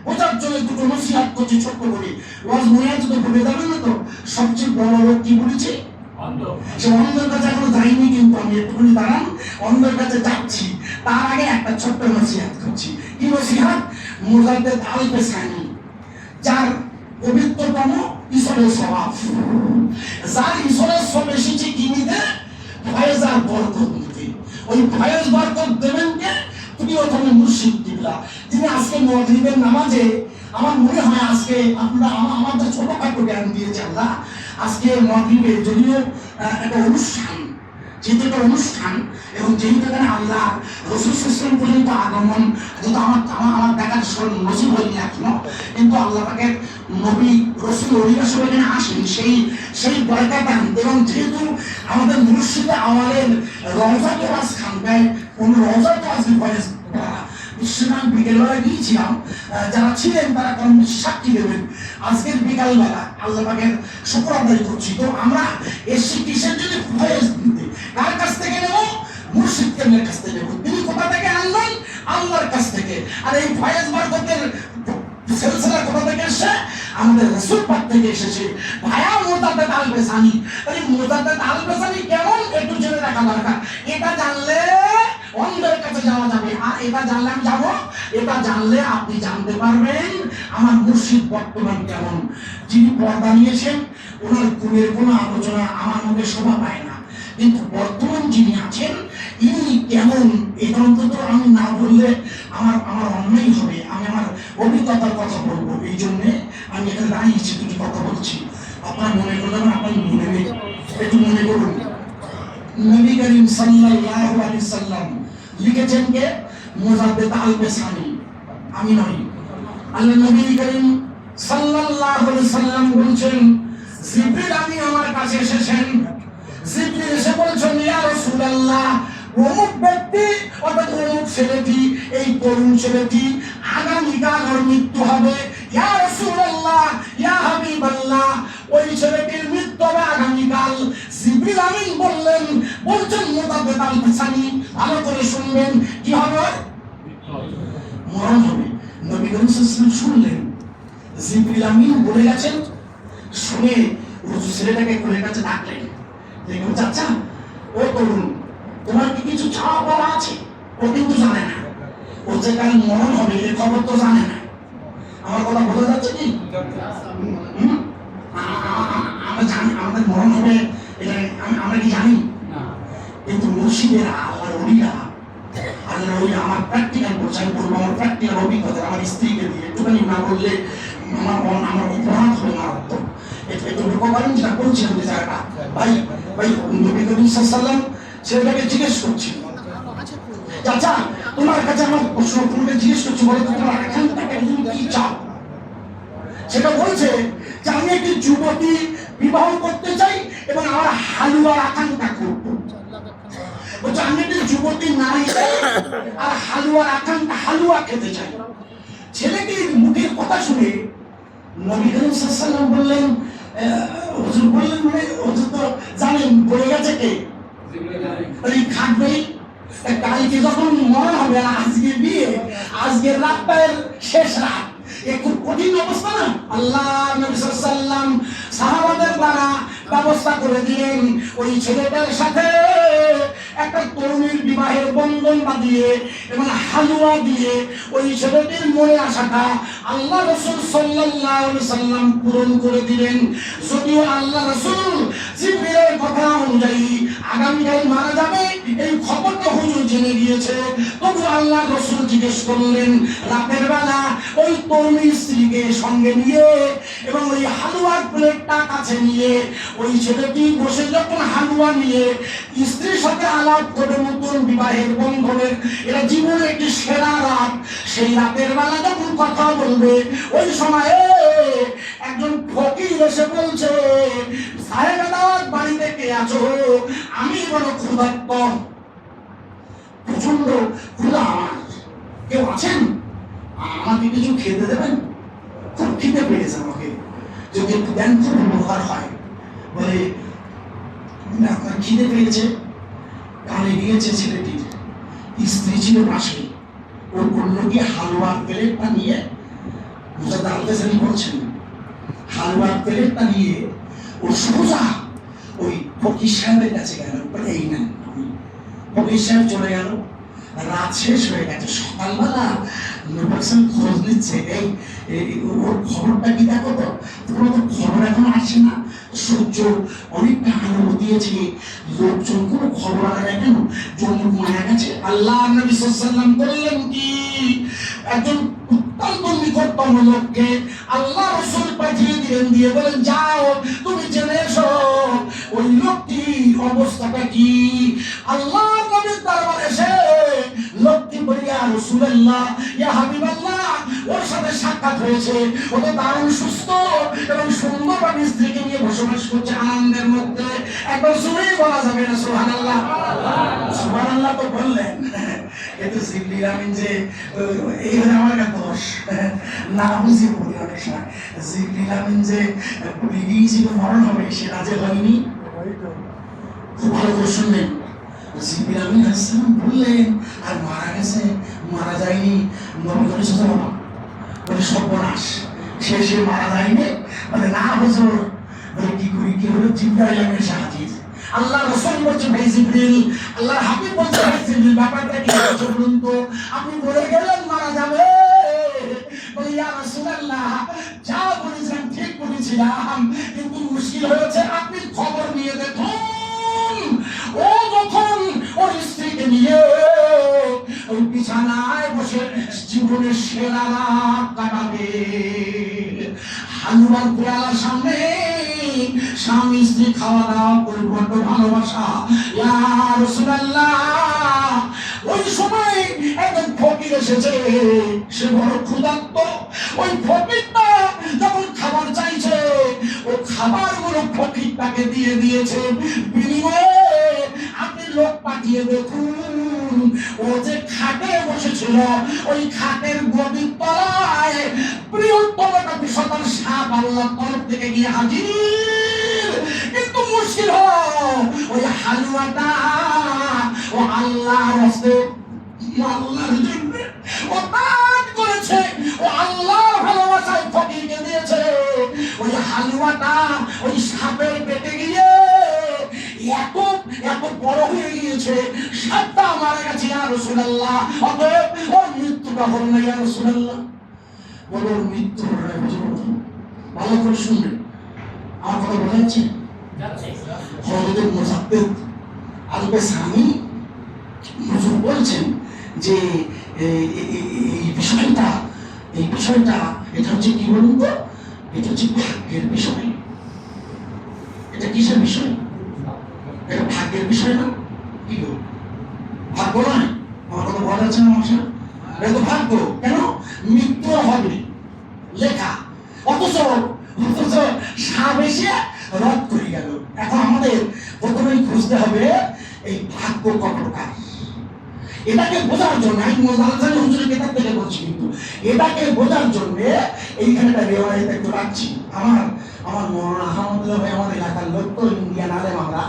বোঝার জন্য দুটো নসিহত করছি ছোট্ট করে। ওয়াজ মনে আছে তো? ভুলে যাবেন না তো? সবচেয়ে বড় লোক কি বলেছি? সে অন্ধের কাছে এখনো যাইনি, কিন্তু আমি একটুখানি দাঁড়ান, অন্ধের কাছে যাচ্ছি। তার আগে একটা ছোট্ট নসিহত করছি। কি নসিহত? মুজাদ্দেদ আল-বেসানি, যার পবিত্রতম ইসরের স্বভাব, যার ইসরের সব এসেছে কি নিতে? ফয়েজ আর বরকত নিতে। ওই ফয়েজ বরকত দেবেন কে? প্রিয়তম মুর্শিদ কিবলা, যিনি আজকে মাগরিবের নামাজে, আমার মনে হয় আজকে আপনারা আমার যে ছোটখাটো জ্ঞান দিয়েছে আল্লাহ, আজকে মাগরিবে যদিও একটা অনুষ্ঠান, যেহেতু একটা অনুষ্ঠান এবং যেহেতু এখানে আল্লাহ রাসূল সাল্লাল্লাহু আলাইহি পর্যন্ত আগমন, যেহেতু আমার দেখার নসিব হয়নি এখনো, কিন্তু আল্লাহ পাকের নবী রাসূল ওলিরা সব এখানে আসেন সেই বরকত, এবং যেহেতু আমাদের মুর্শিদে আওয়ালের রওজাত ওয়াজ খানকায় কোন রওজাত ওয়াজ ফয়েজ বিশ্বনাথ বিকেলবেলা গিয়েছিলাম, যারা ছিলেন তারা কম সাক্ষী দেবেন। আজকের বিকালবেলা আল্লাহ পাকের শুকর আদায় করছি। তো আমরা এসছি কিসের জন্য? ফয়েজ দিতে। কার কাছ থেকে নেব? মুর্শিদ কেবলার কাছ থেকে নেব। তিনি কোথা থেকে আনলেন? আল্লাহর কাছ থেকে। আর এই ফয়েজ বরকতের সিলসিলা কোথা থেকে এসেছে? আমাদের রাসূল পাক থেকে এসেছে। ভায়া মুজাদ্দেদ আল-বেসানি, তাই মুজাদ্দেদ আল-বেসানি কেমন একটু জেনে রাখা দরকার। এটা জানলে অন্ধের কাছে যাওয়া যাবে, আর এটা জানলে আমি যাবো, এটা জানলে আপনি জানতে পারবেন আমার মুর্শিদ বর্তমান কেমন। যিনি পর্দা নিয়েছেন ওনার গুণের কোনো আলোচনা আমার মধ্যে শোভা পায় না, কিন্তু বর্তমান যিনি আছেন ইনি কেমন, এটা অন্তত আমি না বললে আমার অন্যায় হবে। আমি আমার অভিজ্ঞতার কথা বলবো, এই জন্যে আমি এখানে দাঁড়িয়েছি, দুটি কথা বলছি। আপনার মনে করবেন, আপনার মনে নেই, একটু মনে করুন। নবী করিম সাল্লাল্লাহু আলাইহি সাল্লাম লিখেছেন কে? মুজাদ্দেদ আল-বেসানি, আমি নই। আল্লাহ নবী করিম সাল্লাল্লাহু আলাইহি সাল্লাম বলছেন, জিবরিল আমি আমার কাছে এসেছেন। জিবরিল এসে বলছেন, ইয়া রাসূলুল্লাহ, অমুক ব্যক্তি অর্থাৎ অমুক ছেলেটি, এই তরুণ ছেলেটি আগামীকাল ওর মৃত্যু হবে। ইয়া রাসূলুল্লাহ, ইয়া হাবিবাল্লাহ, ওই ছেলেটির মৃত্যু হবে আগামীকাল। জিবরিল আমিন বলছেন মুজাদ্দেদ আল-বেসানি, ভালো করে শুনবেন, কি হবে? মরণ হবে। নবী করিম সাল্লাল্লাহু আলাইহি ওয়াসাল্লাম শুনলেন, জিবরিল আমিন বলে গেছেন, শুনে ছেলেটাকে কোলের কাছে ডাকলেন, দেখুন চাচা, ও তরুণ, তোমার কি কিছু চাওয়া পাওয়া আছে? ও কিন্তু জানে না, ও যে কাল মরণ হবে এ খবর তো জানে না। আমার কথা বোঝা যাচ্ছে কি? আমরা জানি আমাদের মরণ হবে, এটা আমরা কি জানি? কিন্তু মুর্শিদের আল্লাহর ওলিরা আমার প্র্যাকটিক্যাল বলছে, আমি বলবো আমার প্র্যাকটিক্যাল অভিজ্ঞতা, আমার স্ত্রীকে দিয়ে একটুখানি না বললে আমার অপরাধ হবে মারাত্মক। একটু করেন যেটা বলছিলাম যে জায়গাটা, ভাই নবী করিম সাল্লাল্লাহু আলাইহি ওয়াসাল্লাম ছেলেটাকে জিজ্ঞেস করছি, চাচা তোমার কাছে আমার প্রশ্ন, তোমাকে জিজ্ঞেস করছি, বলে তোমার এখান থেকে তুমি কি চাও? সেটা বলছে যে আমি একটি যুবতী বিবাহ করতে চাই এবং আমার হালুয়ার আকাঙ্ক্ষা করবো। বলছে আমি একটি যুবতী নারী আর হালুয়ার আকাঙ্ক্ষা, হালুয়া খেতে চাই। ছেলেটির মুখের কথা শুনে নবী করিম সাল্লাল্লাহু আলাইহি ওয়াসাল্লাম বললেন, হুজুর বললেন, মানে হুজুর তো জানেন, বলে গেছে কে? এই খাটবেই কালকে যখন মরণ হবে, আজকে বিয়ে, আজকের রাতটার শেষ রাত, এ খুব কঠিন অবস্থা না? আল্লাহ নবী সাল্লাল্লাহু আলাইহি ওয়াসাল্লাম সাহাবাদের দ্বারা ব্যবস্থা করে দিলেন। ওই ছেলেটার সাথে একটা তরুণীর বিবাহের বন্ধন বাঁধিয়ে এবং হালুয়া দিয়ে ওই ছেলেটির মনে আশাটা আল্লাহ রাসূল সাল্লাল্লাহু আলাইহি সাল্লাম পূরণ করে দিলেন। যদিও আল্লাহ রাসূল জিবরিলের কথা অনুযায়ী আগামীকাল মারা যাবে এই খবরটা হুজুর জেনে গিয়েছে, তবু আল্লাহ রাসূল জিজ্ঞেস করলেন রাতের বেলা ওই তরুণী স্ত্রীকে সঙ্গে নিয়ে এবং ওই হালুয়ার প্লেটটা কাছে নিয়ে ওই ছেলেটি বসে যখন হালুয়া নিয়ে স্ত্রীর সাথে আলাপ করে নতুন বিবাহের বন্ধনের এটা জীবনের একটি সেরা রাত, সেই রাতের বেলা যখন কথা বলবে ওই সময়ে একজন ফকির এসে বলছে সাহেবের দাওয়াত বাড়িতে কে আছো? আমি বড় ক্ষুধার্ত, প্রচন্ড ক্ষুধা আমার, কেউ আছেন আমাকে কিছু খেতে দেবেন? খুব খিদে পেয়েছে আমাকে, যদি একটু দেন খুব উপকার হয়। বলে আপনার খিদে পেয়েছে? কানে গিয়েছে ছেলেটির, স্ত্রী ছিল পাশে, ও করলো কি হালুয়ার প্লেটটা নিয়ে মুজাদ্দিদ আল-গাজ্জালী বলছেন হালুয়ার প্লেটটা নিয়ে ও সোজা ওই ফকির সাহেবের কাছে গেল, বলে এই নেন। ফকির সাহেব চলে গেল, রাত শেষ হয়ে গেছে, সকালবেলা খোঁজ নিচ্ছে এই ওর খবরটা কি দেখো তো, কোনো তো খবর এখন আসছে না, সূর্য অনেকটা আলো দিয়েছে, লোকজন কোনো খবর আনে কেন, যমুক মারা গেছে। আল্লাহ নবী সাল্লাল্লাহু আলাইহি ওয়াসাল্লাম বললেন কি একজন অত্যন্ত নিকটতম লোককে আল্লাহ রাসূল পাঠিয়ে দিলেন, দিয়ে বলেন যাও তুমি জেনে এসো ওই লোকটির অবস্থাটা কি। আল্লাহ নবীর দরবারে এসে লোকটি বলে ইয়া রাসূলুল্লাহ ইয়া হাবিবাল্লাহ ওর সাথে সাক্ষাৎ হয়েছে, ও তো দারুণ সুস্থ এবং সুন্দরভাবে স্ত্রীকে নিয়ে বসবাস করছে আনন্দের মধ্যে। একবার জোরে বলা যাবে না সুবহানাল্লাহ? সুবহানাল্লাহ তো বললেন, কিন্তু জিবরিল আমিন যে এই আমার একটা দোষ না বুঝে বলি অনেক সময়, জিবরিল আমিন যে ভুলে গিয়েছিল মরণ হবে সেটা যে হয়নি। খুব ভালো করে শুনলেন, জিবরিল আমিন আলাইহিস সালাম বললেন আর মারা গেছে, মারা যায়নি। নবী সাল্লাল্লাহু আলাইহি বলে সর্বনাশ, সে মারা যায়নি? বলে না হুজুর। বলে কি করি, কি হলো? জিবরাইল আমিন এসে হাজির। আল্লাহ রাসূল বলছে ভাই জিবরিল, আল্লাহর হাবিব বলছে ভাই জিবরিল ব্যাপারটা কি হচ্ছে বলুন তো? আপনি বলে গেলেন মারা যাবে। বলে ইয়া রাসূলুল্লাহ যা বলেছিলাম ঠিক বলেছিলাম, কিন্তু মুশকিল হয়েছে আপনি খবর নিয়ে দেখুন ও যখন ওর স্ত্রীকে নিয়ে ওই বিছানায় বসে জীবনের সেরা রাত কাটাবে, হালুয়ার পেয়ালার সামনে স্বামী স্ত্রী খাওয়া দাওয়া করে বড্ড ভালোবাসা। ইয়া রাসূলুল্লাহ ওই সময় একজন ফকির এসেছে, সে বড় ক্ষুধার্ত। ওই ফকিরটা যখন খাবার চাইছে ও খাবারগুলো ফকিরটাকে দিয়ে দিয়েছে, বিনিময়ে আপনি লোক পাঠিয়ে দেখুন ও যে খাটে বসেছিল ওই খাটের গদির তলায় বৃহত্তম একটা বিষধর সাপ আল্লাহর তরফ থেকে গিয়ে হাজির। কিন্তু মুশকিল হলো ওই হালুয়াটা ও আল্লাহর হস্তে, আল্লাহর জন্য ও দান করেছে, ও আল্লাহর ভালোবাসায় ফকিরকে দিয়েছে। ওই হালুয়াটা ওই সাপের পেটে গিয়ে এত এত বড় হয়ে গিয়েছে, সাপটা মারা গেছে ইয়া রাসূলুল্লাহ। অতএব ওর মৃত্যুটা হলো না ইয়া রাসূলুল্লাহ। বলো ওর মৃত্যু হলো না। ভালো করে শুনবেন, আমার কথা বোঝা যাচ্ছে? হযরত মুজাদ্দিদ আল-গাজ্জালী হুজুর বলছেন যে এই বিষয়টা এটা হচ্ছে কি বলুন তো, এটা হচ্ছে ভাগ্যের বিষয়। এটা কিসের বিষয়? এটা ভাগ্যের বিষয় না? কি গো ভাগ্য নয়? আমার কথা বলা যাচ্ছে না মানুষের? এটা তো ভাগ্য। কেন? মৃত্যু হবে লেখা, অথচ সাপ এসে রদ করে গেল। এখন আমাদের প্রথমেই খুঁজতে হবে এই ভাগ্য কত প্রকার। এটাকে বোঝার জন্য আমি মুজাদ্দিদ হুজুরের কিতাব থেকে বলছি, কিন্তু এটাকে বোঝার জন্য এইখানে একটা রিওয়ায়াত একটু রাখছি। আমার মৌলানা আহমদুল্লাহ ভাই আমার এলাকার লোক তো, ইন্ডিয়ান আলেম, আমরা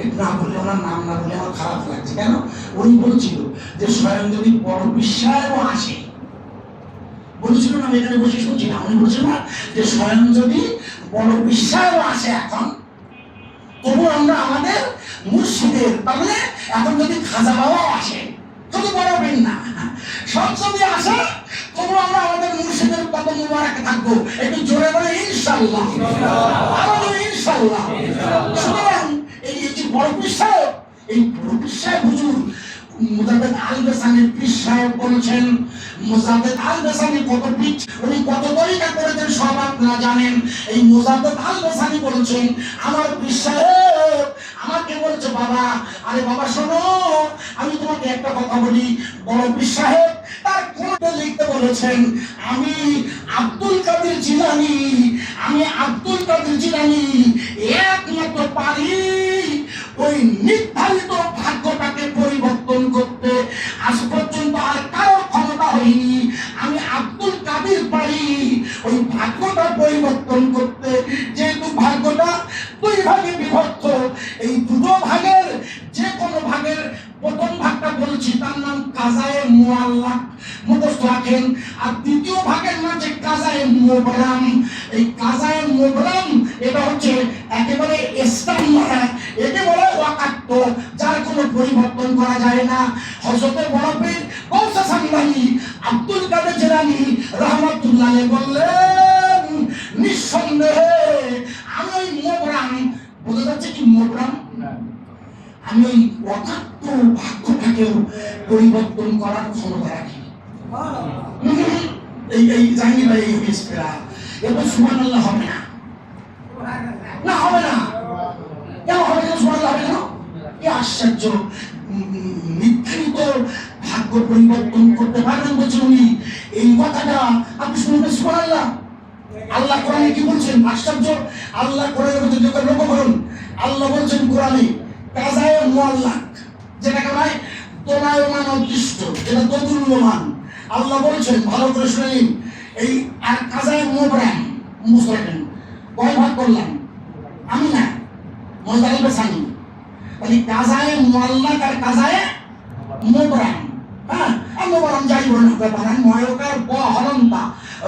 একটু না বললে ওনার নাম না বলে আমার খারাপ লাগছে। কেন? উনি বলছিল যে স্বয়ং যদি বড় বিশ্বাসও আসে, বলেছিল না, আমি এখানে বসে শুনছিলাম, উনি বলছিল না যে স্বয়ং যদি বড় বিশ্বাসও আসে এখন, তবু আমরা আমাদের মুর্শিদের, তাহলে এখন যদি খাজা বাবা আসে, শুধু বড়বেন না, সব যদি আসে, তবু আমরা আমাদের মুর্শিদের কদম মুবারকে থাকবো। একটু জোরে বলে ইনশাআল্লাহ, আরো জোরে ইনশাআল্লাহ। সুতরাং এই যে বড় পীর সাহেব, এই বড় পীর সাহেব হুজুর মুজাদ্দেদ আল বেসানির পীর সাহেব বলেছেন, মুজাদ্দেদ আল বেসানি কত পীর, উনি কত তরিকা করেছেন সব আপনারা জানেন। এই মুজাদ্দেদ আল বেসানি বলেছেন, আমার পীর সাহেব আমাকে বলছে, বাবা, আরে বাবা শোনো, আমি তোমাকে একটা কথা বলি। বড় পীর সাহেব তার কোনটা লিখতে বলেছেন, আমি আব্দুল কাদের জিলানী, আমি আব্দুল কাদের জিলানী একমাত্র পারি ওই নির্ধারিত ভাগ্যটাকে পরিবর্তন করতে। আজ পর্যন্ত আর কারো ক্ষমতা হয়নি, আমি আব্দুল কাদের পারি ওই ভাগ্যটা পরিবর্তন করতে। যেহেতু ভাগ্যটা দুই ভাগে বিভক্ত, এই দুটো ভাগের যে কোনো ভাগের প্রথম ভাগটা বলছি তার নাম কাজায়ে মুআল্লাক, মুখস্থ রাখেন। আর দ্বিতীয় ভাগের মাঝে কাজায়ে মুবরাম। এই কাজায়ে মুবরাম এটা হচ্ছে একেবারে স্ট্যান্ডার্ড, একে বলে ওয়াকাত্ত, যার কোনো পরিবর্তন করা যায় না। হযরতে বড় পীর গৌস সামদানি আব্দুল কাদের জিলানী রাহমাতুল্লাহ আলাইহি বললেন, নিঃসন্দেহে আমি ওই মুবরাম, বোঝা যাচ্ছে কি মুবরাম, আমি ওই অকাত্য ভাগ্যটাকেও পরিবর্তন করার ক্ষমতা রাখি। এই জানি ভাই, এই ইসরা এবার সুবহানাল্লাহ হবে না, না হবে না, কেন হবে না? সুবহানাল্লাহ হবে না, কি আশ্চর্য! নির্ধারিত ভাগ্য পরিবর্তন করতে পারবেন বলছেন উনি। এই কথাটা আপনি শুনবেন, সুবহানাল্লাহ। আল্লাহ কোরআনে কি বলছেন? আশ্চর্য! আল্লাহ কোরআনে বলছেন, লক্ষ্য করুন, আল্লাহ বলছেন কোরআনে কাজায়ে মুআল্লাক, যেটাকে নয় দোলায়মান অদৃষ্ট, যেটা দোদুল্যমান। আল্লাহ বলছেন, ভালো করে শুনে নিন, এই আর কাজায়ে মুবরাম মুসলিম কয় ভাগ করলাম? আমি না, মুজাদ্দেদ আল বেসানি। তাহলে কাজায়ে মুআল্লাক আর কাজায়ে মুবরাম, হ্যাঁ, আর মুবরাম যাই বলেন বানান, ময়কার ব হলন্তা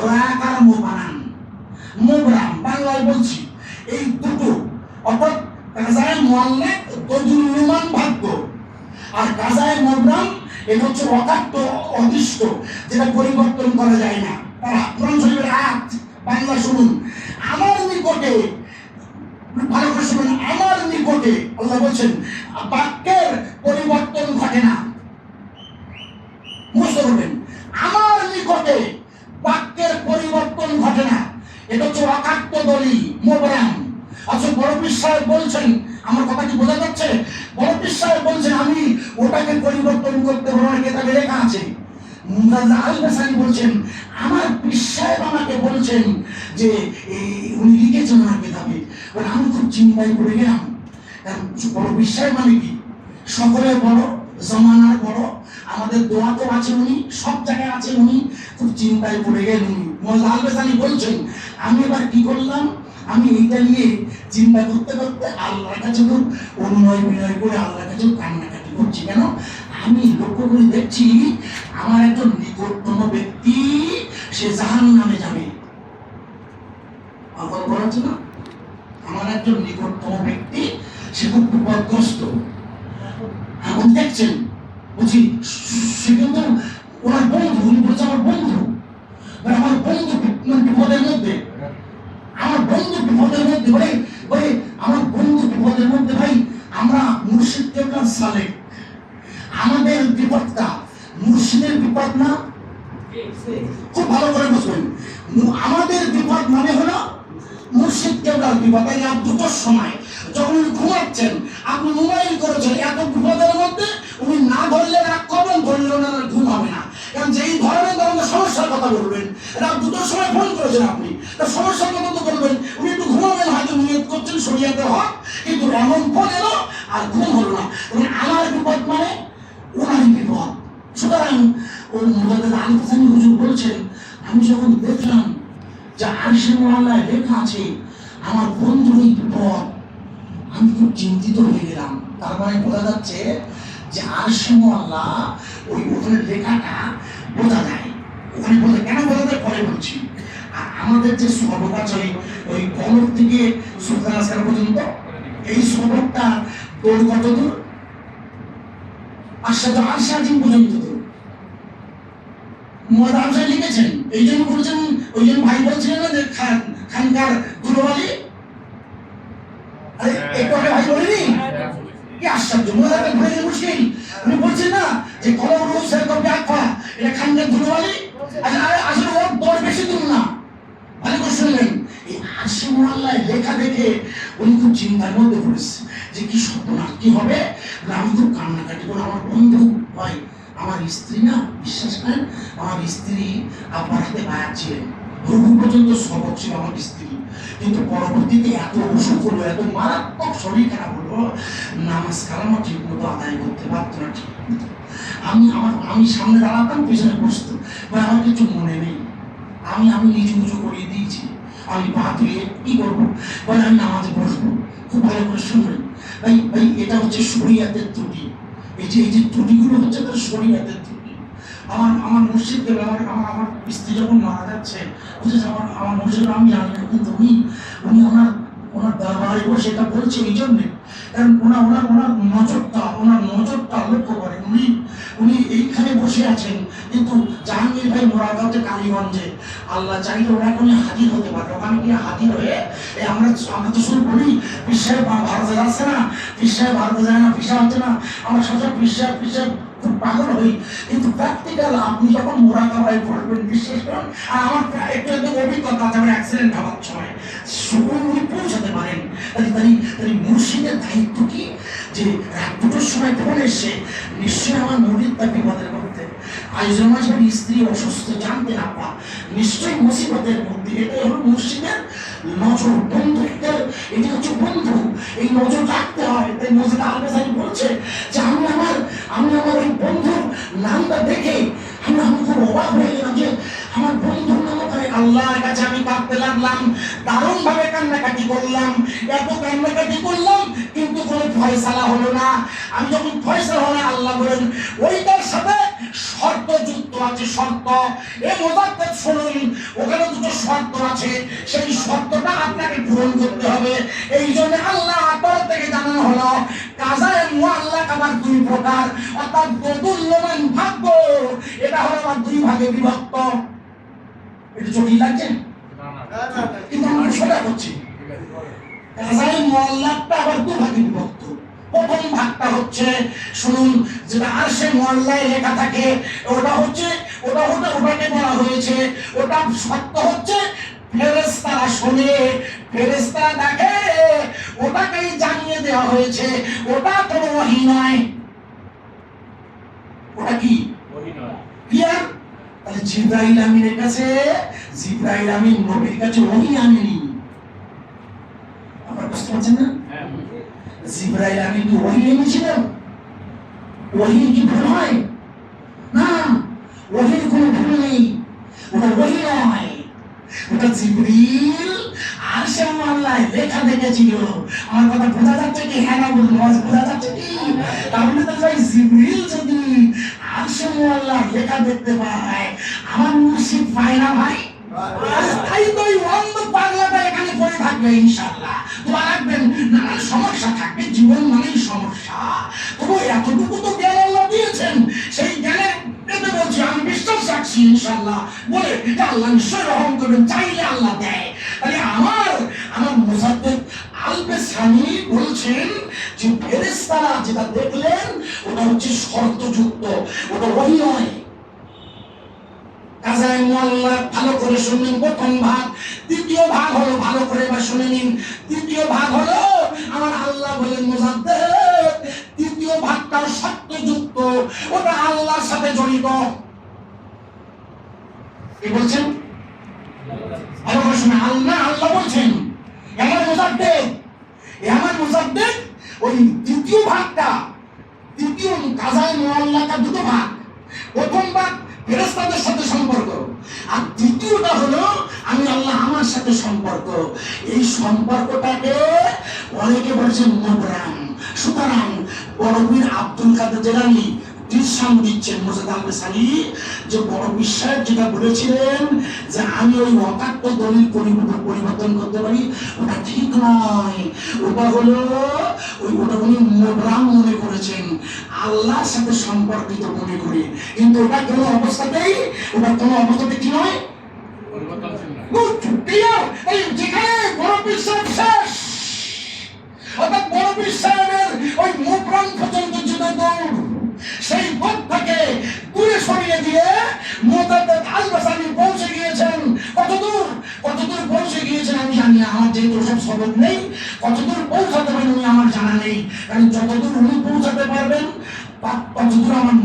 রাকার মুবারাম, মুবরাম বাংলায় বলছি। এই দুটো অর্থাৎ কাজায়ে মুআল্লাক দোদুল্যমান ভাগ্য, আর কাজায়ে মুবরাম এটা হচ্ছে অকাট্য অদৃষ্ট, যেটা পরিবর্তন করা যায় না। কোরআন শরীফের আয়াত বাংলা শুনুন, আমার নিকটে, ভালো করে শুনুন, আমার নিকটে আল্লাহ বলছেন বাক্যের পরিবর্তন ঘটে না। বুঝতে পারবেন, আমার নিকটে বাক্যের পরিবর্তন ঘটে না, এটা হচ্ছে অকাট্য দলিল মুবরাম। আচ্ছা, বড় পীর সাহেব বলছেন, আমার কথা কি বোঝা যাচ্ছে? বড় পীর সাহেব বলছেন আমি ওটাকে পরিবর্তন করতে পারবো না, কিতাবে লেখা আছে। মুজাদ্দেদ আল বেসানি বলছেন, আমার পীর সাহেব আমাকে বলছেন যে উনি লিখেছেন আমার কিতাবে। আমি খুব চিন্তায় পড়ে গেলাম, কারণ বড় পীর সাহেব মানে কি? সকলের বড়, জমানার বড়, আমাদের দোয়া তো আছে উনি, সব জায়গায় আছে উনি। খুব চিন্তায় পড়ে গেলেন উনি। মুজাদ্দেদ আল বেসানি বলছেন, আমি এবার কি করলাম, আমি এইটা নিয়ে চিন্তা করতে করতে আল্লাহর কাছে খুব অনুনয় বিনয় করে আল্লাহর কাছে কান্নাকাটি করছি। কেন? আমি লক্ষ্য করে দেখছি আমার একজন নিকটতম ব্যক্তি সে জাহান্নামে যাবে। আমার বলা হচ্ছে না, আমার একজন নিকটতম ব্যক্তি সে খুব বিপদগ্রস্ত। এখন দেখছেন, বুঝি সে কিন্তু ওনার বন্ধু, উনি বলছে আমার বন্ধু, আমার বন্ধু বিপদের মধ্যে, আমার বন্ধু বিপদের মধ্যে, বলে আমার বন্ধু বিপদের মধ্যে। ভাই, আমরা মুর্শিদ কেবলা সালেক, আমাদের বিপদটা মুর্শিদের বিপদ না। খুব ভালো করে বুঝবেন, আমাদের বিপদ মানে হলো মুর্শিদ কেবলার বিপদ। এই রাত দুটোর সময় যখন ঘুমাচ্ছেন, আপনি মোবাইল করেছেন, এত বিপদের মধ্যে উনি না ধরলে রাগ করবেন, ধরলেও না ঘুম হবে না। কারণ যেই ধরনের ধরনের সমস্যার কথা বলবেন, রাত দুটোর সময় ফোন করেছেন আপনি, তার সমস্যার কথা তো বলবেন, উনি একটু ঘুমাবেন, হয়তো নিয়ত করছেন শরীয়তে হক, কিন্তু এমন ফোন এলো আর ঘুম হলো না। আমার বিপদ মানে ওনারই বিপদ। সুতরাং ওই মুজাদ্দেদ আল বেসানি হুজুর বলছেন, আমি যখন দেখলাম যে আরশে মুআল্লায় লেখা আছে আমার বন্ধুরই বিপদ, আমি খুব চিন্তিত হয়ে গেলাম। তার মানে বোঝা যাচ্ছে যে আরশে মুআল্লা ওই ওখানে লেখাটা বোঝা যায়, ওখানে বোঝা, কেন বোঝা যায় পরে বলছি। আর আমাদের যে সর্বকাছ ওই কলম থেকে সুলতান আসকার পর্যন্ত এই সবকটা তোর কত দূর? আশাদ আশাদিন পর্যন্ত দূর। মোহাম্মদ আফজাল লিখেছেন, এই জন্য বলেছেন, ওই জন্য ভাই বলছিলেন না যে খানকার ধুলোবালি, আরে একটু আগে ভাই বলেনি কি আশ্চর্য, মোহাম্মদ ভুলে মুশকিল। উনি বলছেন না যে কলম রোসের কপি আফা, এটা খানকার ধুলোবালি। আসলে ওর দর বেশি দূর না, ভালো করে শুনলেন। এই হাসি মোহাল্লায় লেখা দেখে উনি খুব চিন্তার মধ্যে পড়েছে যে কি সর্বনাশ, কি হবে। আমি খুব কান্নাকাটি করে, আমার বন্ধু ভাই, আমার স্ত্রী না, বিশ্বাস করেন, আমার স্ত্রী আব্বার হাতে বায়াত ছিলেন, রুহু পর্যন্ত সবক ছিল আমার স্ত্রী, কিন্তু পরবর্তীতে এত অসুখ হলো, এত মারাত্মক শরীর খারাপ হলো, নামাজ কালামও ঠিক মতো আদায় করতে পারত না। ঠিক মতো আমি সামনে দাঁড়াতাম, পিছনে বসতো, আমার কিছু মনে নেই, আমি নিজে উঁচু করিয়ে দিয়েছি, আমি পা তুলে কি করবো, বলে আমি নামাজে বসবো। খুব ভালো করে শুনবেন ভাই, এটা হচ্ছে শরীয়তের ত্রুটি। এই যে ত্রুটিগুলো হচ্ছে তার শরীয়তের ত্রুটি। আমার মসজিদকে আমার স্ত্রী যখন মারা যাচ্ছে, বুঝেছে, আমার মসজিদ আমি জানি না, কিন্তু উনি ওনার দরবারে বসে এটা বলছে এই জন্যে, কারণ ওনার নজরটা লক্ষ্য করেন। উনি এইখানে বসে আছেন, কিন্তু জাহাঙ্গীর ভাই মোরাগাঁওতে কালীগঞ্জে, আল্লাহ চাইলে ওরা এখনই হাজির হতে পারে। ওখানে গিয়ে হাজির হয়ে আমরা তো শুরু বলি বিশ্বের ভারতে যাচ্ছে না, বিশ্বের ভারতে যায় না, ভিসা হচ্ছে না, আমরা সব বিশ্বের খুব পাগল হই। কিন্তু প্র্যাকটিক্যাল আপনি যখন মোরাগাঁওয়ে পড়বেন, বিশ্বাস করুন, আর আমার একটু অভিজ্ঞতা আছে, আমার অ্যাক্সিডেন্ট হওয়ার সময় উনি পৌঁছাতে পারেন। তাই মুর্শিদের দায়িত্ব কি, যে রাত দুটোর সময় ফোন এসে নিশ্চয়ই আমার মুরিদটা বিপদের মধ্যে, আয়োজন মাসের স্ত্রী অসুস্থ, জানতেন আপা, নিশ্চয়ই মুসিবতের মধ্যে। এটাই হলো মুর্শিদের নজর, বন্ধুত্বের, এটি হচ্ছে বন্ধু, এই নজর রাখতে হয়। তাই মসজিদ আল-বাসারি বলছে যে আমি আমার ওই বন্ধুর নামটা দেখে আমি খুব অবাক হয়ে গেলাম যে আমার বন্ধুর নাম ওখানে। আল্লাহর কাছে আমি কাঁদতে লাগলাম, দারুণ ভাবে কান্নাকাটি করলাম, এত কান্নাকাটি করলাম, কিন্তু কোনো ফয়সালা হলো না। আমি যখন ফয়সালা হলো, আল্লাহ বলেন ওইটার সাথে শর্ত যুক্ত আছে, শর্ত। এ মোজাদ্দেদ শুনুন, ওখানে দুটো শর্ত আছে, সেই শর্তটা আপনাকে পূরণ করতে হবে। এই জন্য আল্লাহ তরফ থেকে জানানো হলো কাজায়ে মুআল্লাক আবার দুই প্রকার, অর্থাৎ বদুল্যমান ভাগ্য, এটা হলো আবার দুই ভাগে বিভক্ত। এটা জটিল লাগছে কিন্তু আমরা সোজা করছি। কাজায়ে মুআল্লাকটা আবার দুই ভাগে বিভক্ত। প্রথম ভাগটা হচ্ছে, শুনুন, যেটা আরশে মুআল্লায় লেখা থাকে, ওটাকে বলা হয়েছে, ওটা সত্য হচ্ছে ফেরেশতারা শোনে, ফেরেশতারা দেখে, ওটাকেই জানিয়ে দেওয়া হয়েছে, ওটা কোনো ওহী নয়। ওটা কি ওহী নয়? ক্লিয়ার? তাহলে জিবরাইল আমিনের কাছে, জিবরাইল আমিন নবীর কাছে ওহী আনেনি। আপনারা বুঝতে পারছেন না? জিবরাইল আমিন কি ওহী এনেছিলেন? ওহীর কি ভুল হয়? না, ওহীর কোনো ভুল নেই, ওটা ওহী নয়, ওটা জিবরিল আরশে মুআল্লায় লেখা দেখেছিল। আমার কথা বোঝা যাচ্ছে কি? হ্যাঁ না বলুন, বোঝা যাচ্ছে কি? তাহলে তো ভাই জিবরিল যদি আরশে মুআল্লায় লেখা দেখতে পায়, আমার মুর্শিদ পায় না ভাই? তাই তো এই অন্ধ পাগলাটা এখানে পড়ে থাকবে ইনশাআল্লাহ। দোয়া রাখবেন, নানান সমস্যা থাকবে, জীবন মানেই সমস্যা, তবু এতটুকু তো জ্ঞান আল্লাহ দিয়েছেন, সেই জ্ঞানের পেতে বলছি আমি বিশ্বাস রাখছি ইনশাআল্লাহ, বলে যে আল্লাহ নিশ্চয়ই রহম করবেন, চাইলে আল্লাহ দেয়। তাহলে আমার মুজাদ্দেদ আল-বাসারি বলছেন যে ফেরেশতারা যেটা দেখলেন ওটা হচ্ছে শর্তযুক্ত, ওটা ওহী নয়। কাজায়ে মুআল্লাক ভালো করে শুনলেন প্রথম ভাগ। দ্বিতীয় ভাগ হলো, ভালো করে এবার শুনে নিন, দ্বিতীয় ভাগ হলো আমার আল্লাহ বলেন মুজাদ্দেদ, দ্বিতীয় ভাগটা শর্তযুক্ত, ওটা আল্লাহর সাথে জড়িত। কি বলছেন? ভালো করে শুনে, আল্লাহ বলছেন আমার মুজাদ্দেদ ওই দ্বিতীয় ভাগটা, দ্বিতীয় কাজায়ে মুআল্লাকা দুটো ভাগ। প্রথম ভাগ ফেরেশতাদের সাথে সম্পর্ক, আর দ্বিতীয়টা হলো আমি আল্লাহ আমার সাথে সম্পর্ক। এই সম্পর্কটাকে অনেকে বলেছেন মুবরাম। সুতরাং বড় পীর আব্দুল কাদের জিলানী দৃশ্যান দিচ্ছেন মোর্শেদ আল বেসানি, যে বড় বিশ্বাস যেটা বলেছিলেন যে আমি ওই অকাট্য দলিল পরিবর্তন করতে পারি, ওটা ঠিক নয়। ওটা হলো ওটা উনি মোবরাম মনে করেছেন, আল্লাহর সাথে সম্পর্কিত মনে করে, কিন্তু ওটা কোনো অবস্থাতেই কি নয়, যেখানে বড় বিশ্বাস শেষ, অর্থাৎ বড় বিশ্বাসের ওই মোবরাম পর্যন্ত যেটা দৌড়, সেই পথটাকে দূরে সরিয়ে দিয়ে মোর্শেদ আল বেসানি পৌঁছে গিয়েছেন। কতদূর পৌঁছে গিয়েছেন আমি জানি না, আমার যেহেতু সব সবক নেই, কতদূর পৌঁছাতে পারেন উনি আমার জানা নেই, কারণ যতদূর উনি পৌঁছাতে পারবেন ততদূর আমার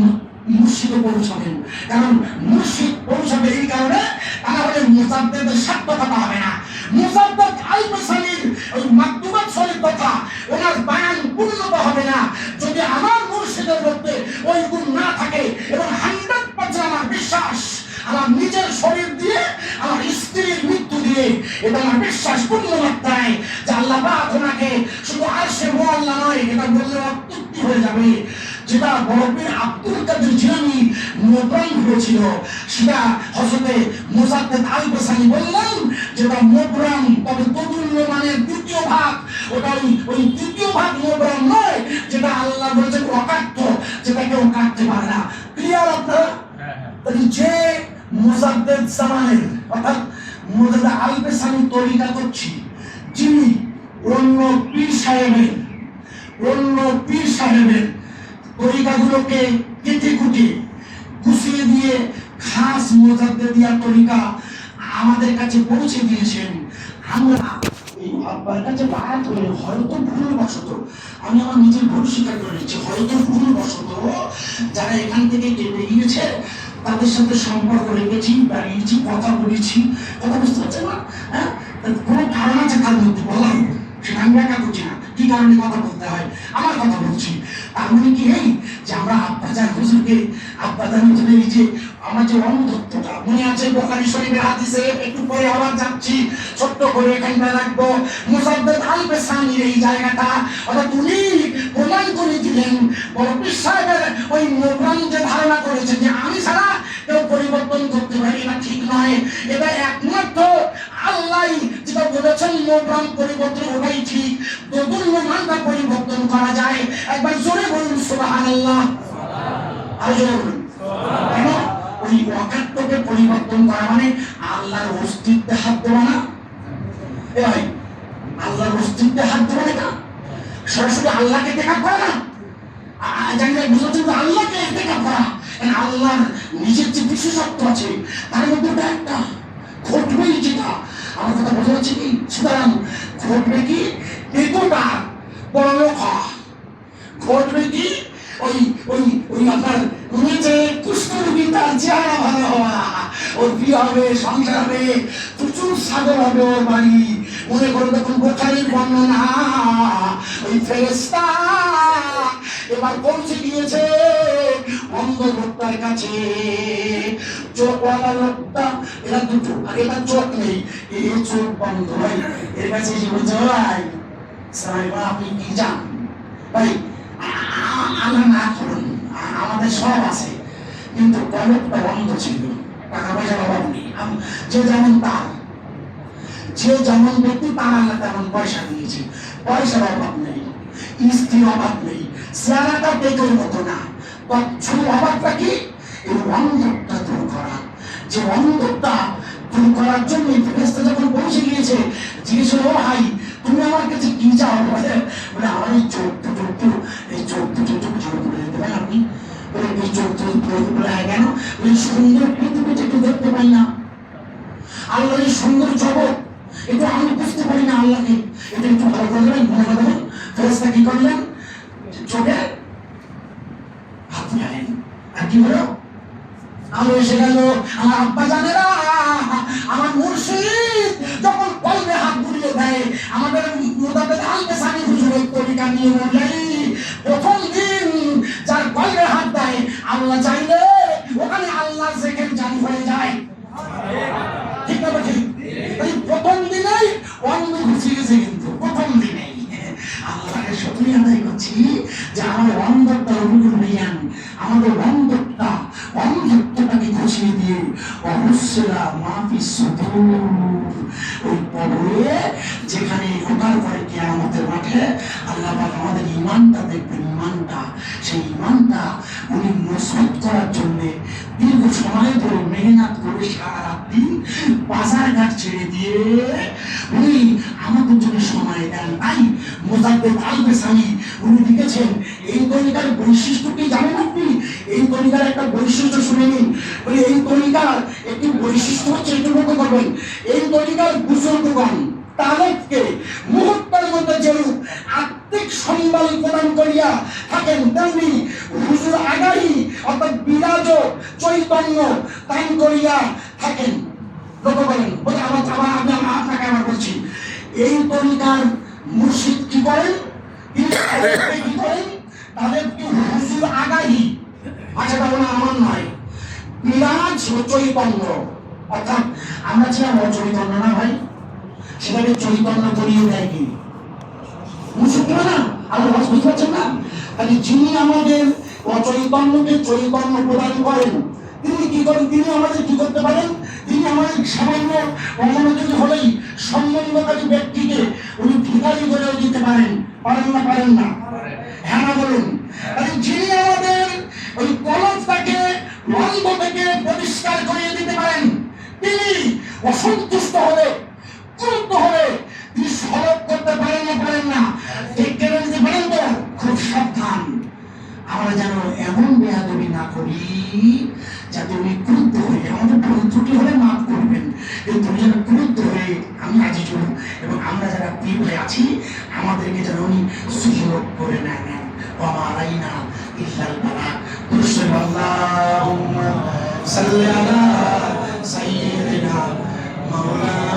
মুর্শিদে পৌঁছাবেন। কারণ মুর্শিদ পৌঁছাবে এই কারণে, তাহলে মুজাদ্দেদের সার্থকতা হবে না। মোর্শেদ আল বেসানির ওই মাকতুবাত শরীফ কথা, ওনার বায়ান পূর্ণতা হবে না যদি আমার মুর্শিদের মধ্যে ওই গুণ না থাকে। এবং 100% আমার বিশ্বাস, আমার নিজের শরীর দিয়ে, আমার স্ত্রীর মৃত্যু দিয়ে, এটা আমার বিশ্বাস পূর্ণ মাত্রায় যে আল্লাহ পাক ওনাকে শুধু আরশে মুআল্লা নয়, এটা বললে অত্যুক্তি হয়ে যাবে, যেটা বড় পীর আব্দুল কাদের জিলানী মোবরাম হয়েছিল, সেটা হযরতে মোর্শেদ আল বেসানি বললেন যেটা মোবরাম, তবে তদুল্য মানের দ্বিতীয় ভাগ, ওটা ওই দ্বিতীয় ভাগ মোবরাম নয়, যেটা আল্লাহ বলেছেন অকাট্য, যেটা কেউ কাটতে পারে না। ক্লিয়ার আপনারা? যে মুজাদ্দেদ জামানের অর্থাৎ মোর্শেদ আল বেসানি তরিকা করছি, যিনি অন্য পীর সাহেবের তরিকাগুলোকে কেটে কুটে গুছিয়ে দিয়ে খাস মুজাদ্দেদিয়া তরিকা আমাদের কাছে পৌঁছে দিয়েছেন। আমরা এই আব্বার কাছে বায়াত করে হয়তো ভুলবশত, আমি আমার নিজের ভুল স্বীকার করে নিচ্ছি, হয়তো ভুলবশত যারা এখান থেকে কেটে গিয়েছে তাদের সাথে সম্পর্ক রেখেছি, দাঁড়িয়েছি, কথা বলেছি, কথা বুঝতে পারছেন না? হ্যাঁ, কোনো ধারণা আছে তার মধ্যে বলা হবে, সেটা আমি ব্যাখ্যা করছি না কি কারণে কথা বলতে হয়, আমার কথা বলছি। তার মানে কি এই যে আমরা আব্বাজান হুজুরকে, আব্বাজান হুজুরের এই যে আমার যে অন্ধত্বটা মনে আছে বুখারী শরীফের হাদিসে, একটু পরে আবার যাচ্ছি, ছোট্ট করে এখানটা রাখবো, মোর্শেদ আল বেসানির এই জায়গাটা, অর্থাৎ উনি প্রমাণ করে দিলেন বড় পীর সাহেবের ওই মোবরাম যে ধারণা করেছেন যে আমি ছাড়া কেউ পরিবর্তন করতে পারি, এটা ঠিক নয়। এটা একমাত্র আল্লাহ যেটা বলেছেন মোবরাম পরিবর্তন, ওটাই ঠিক। দোদুল্য মানটা পরিবর্তন করা যায়। একবার জোরে বলুন সুবহানাল্লাহ, আর জোরে বলুন। কেন? ওই অকাট্যকে পরিবর্তন করা মানে আল্লাহর অস্তিত্বে হাত দেওয়া না। এ ভাই, আল্লাহর অস্তিত্বে হাত দেওয়া না, সরাসরি আল্লাহকে দেখা করা না, জানি না বুঝতে, আল্লাহকে দেখা করা। আল্লাহর নিজের যে বিশেষত্ব আছে তার মধ্যে ওটা একটা ঘটবেই, যেটা আমার কথা বোঝা যাচ্ছে কি? সুতরাং ঘটবে কি? এতটা বড় লোক ঘটবে কি? ওই ওই ওই আপনার নিজে কুষ্ঠরোগী, তার চেহারা ভালো হওয়া, ওর বিয়ে হবে, সংসার হবে, প্রচুর সাগর হবে ওর বাড়ি। মনে করে দেখুন বুখারীর বর্ণনা, ওই ফেরেশতা এবার পৌঁছে গিয়েছে অন্ধ লোকটার কাছে। চোখওয়ালা লোকটা, এরা দুটো, আর এটা চোখ নেই, এই চোখ বন্ধ। ভাই এর কাছে এসে বলছে, ভাই সাহেবা আপনি কি জান? ভাই আল্লাহ না করুন, আমাদের সব আছে, কিন্তু গলতটা বন্ধ ছিল, টাকা পয়সার অভাব নেই, যে যেমন তার, যে যেমন ব্যক্তি তার আল্লাহ তেমন পয়সা দিয়েছে, পয়সার অভাব নেই, স্ত্রীর অভাব নেই, চেহারাটা বেগের মতো না। শুধু অভাবটা কি? এই অন্ধটা দূর করা। যে অন্ধটা দূর করার জন্য ফেরেশতা যখন পৌঁছে গিয়েছে, জিজ্ঞেস হলো, ভাই তুমি আমার কাছে কি চাও? বলে আমার এই চোখ দুটো একটু ভালো করে দিতে পারেন আপনি? বলে এই চোখ দুটো বলে কেন? বলে সুন্দর পৃথিবীটা একটু দেখতে পাই না, আল্লাহর এই সুন্দর জগৎ এটা আমি বুঝতে পারি না, আল্লাহকে এটা একটু ভালো করে দেবেন, মনে করে দেবেন। ফেরেশতা কি করলেন? চোখে হাত দিলেন, আর কি হলো? আলো এসে গেল। আমার আব্বা জানেরা, আমার মুর্শিদ যখন কলবে হাত বুলিয়ে দেয়, আমাদের মোর্শেদ আল বেসানি হুজুরের তরিকা নিয়ে বললেন, প্রথম দিন যার কলবে হাত দেয়, আল্লাহ চাইলে ওখানে আল্লাহ জিকির জারি হয়ে যায়। ঠিক না? ঠিক। এই প্রথম দিনেই অন্ধ ঘুষিয়ে গেছে, কিন্তু প্রথম দিনেই আল্লাহকে শুকরিয়া আদায় করছি যে আমার অন্ধত্ব রবিকুল ভাইয়ান আমাদের অন্ধত্বটাকে ঘুষিয়ে দিয়ে অবশ্যরা মাফি সুদূর, ওই কবরে যেখানে ওঠার পরে কিয়ামতের মাঠে আল্লাহ পাক আমাদের ঈমানটা দেখবেন, সেই ঈমানটা উনি মজবুত করার জন্য দীর্ঘ সময় ধরে মেহনত করে সারা দিন বাজার ঘাট ছেড়ে দিয়ে উনি আমাদের জন্য সময় দেন। তাই মুজাদ্দিদ আল-বেসামি উনি লিখেছেন, এই তরিকার বৈশিষ্ট্য কি জানেন আপনি? এই তরিকার একটা বৈশিষ্ট্য শুনে নিন। এই তরিকার একটি বৈশিষ্ট্য হচ্ছে, একটু লক্ষ্য করবেন, এই তরিকার বুজুর্গগণ তাদেরকে মুহূর্তের মধ্যে যেরূপ আত্মিক সম্বল প্রদান করিয়া থাকেন, তেমনি হুজুর আগাহী অর্থাৎ বিরাজ চৈতন্য দান করিয়া থাকেন। লক্ষ্য করেন, আপনাকে আমার বলছি, এই তরিকার মুর্শিদ কি করেন? তিনি কি করেন? তাদেরকে হুজুর আগাহী, ভাষাটা বলা আমার নয়, বিরাজ চৈতন্য, অর্থাৎ আমরা ছিলাম অচৈতন্য না ভাই, সেটাকে চৈতন্য করিয়ে দেয় কি মুর্শিদ না? আল্লাহ বুঝতে পারছেন না? তাহলে যিনি আমাদের অচৈতন্যকে চৈতন্য প্রদান করেন, তিনি কি করেন? তিনি আমাদের কি করতে পারেন? তিনি আমাদের সামান্য অমনোযোগী হলেই সম্বন্ধকারী ব্যক্তিকে উনি ভিখারি করেও দিতে পারেন। পারেন না? পারেন না? হ্যাঁ না বলুন। তাহলে যিনি আমাদের ওই কলবটাকে দ্বন্দ্ব থেকে পরিষ্কার করিয়ে দিতে পারেন, তিনি অসন্তুষ্ট হলে, ক্রুদ্ধ হলে তিনি সলভ করতে পারেন না? পারেন না? ঠিক কেন দিতে পারেন তো? খুব সাবধান আমরা যেন এমন বেয়াদবি না করি যাতে উনি ক্রুদ্ধ হয়ে, আমাদের ভুল ত্রুটি হলে মাফ করবেন, কিন্তু উনি যেন ক্রুদ্ধ হয়ে, আমি আজিজুল এবং আমরা যারা পীর হয়ে আছি, আমাদেরকে যেন উনি সুযোগ করে নেন। ওয়া আলাইনা ইল্লাল বালাগ। আল্লাহুম্মা সাল্লি আলা সাইয়্যিদিনা মাওলানা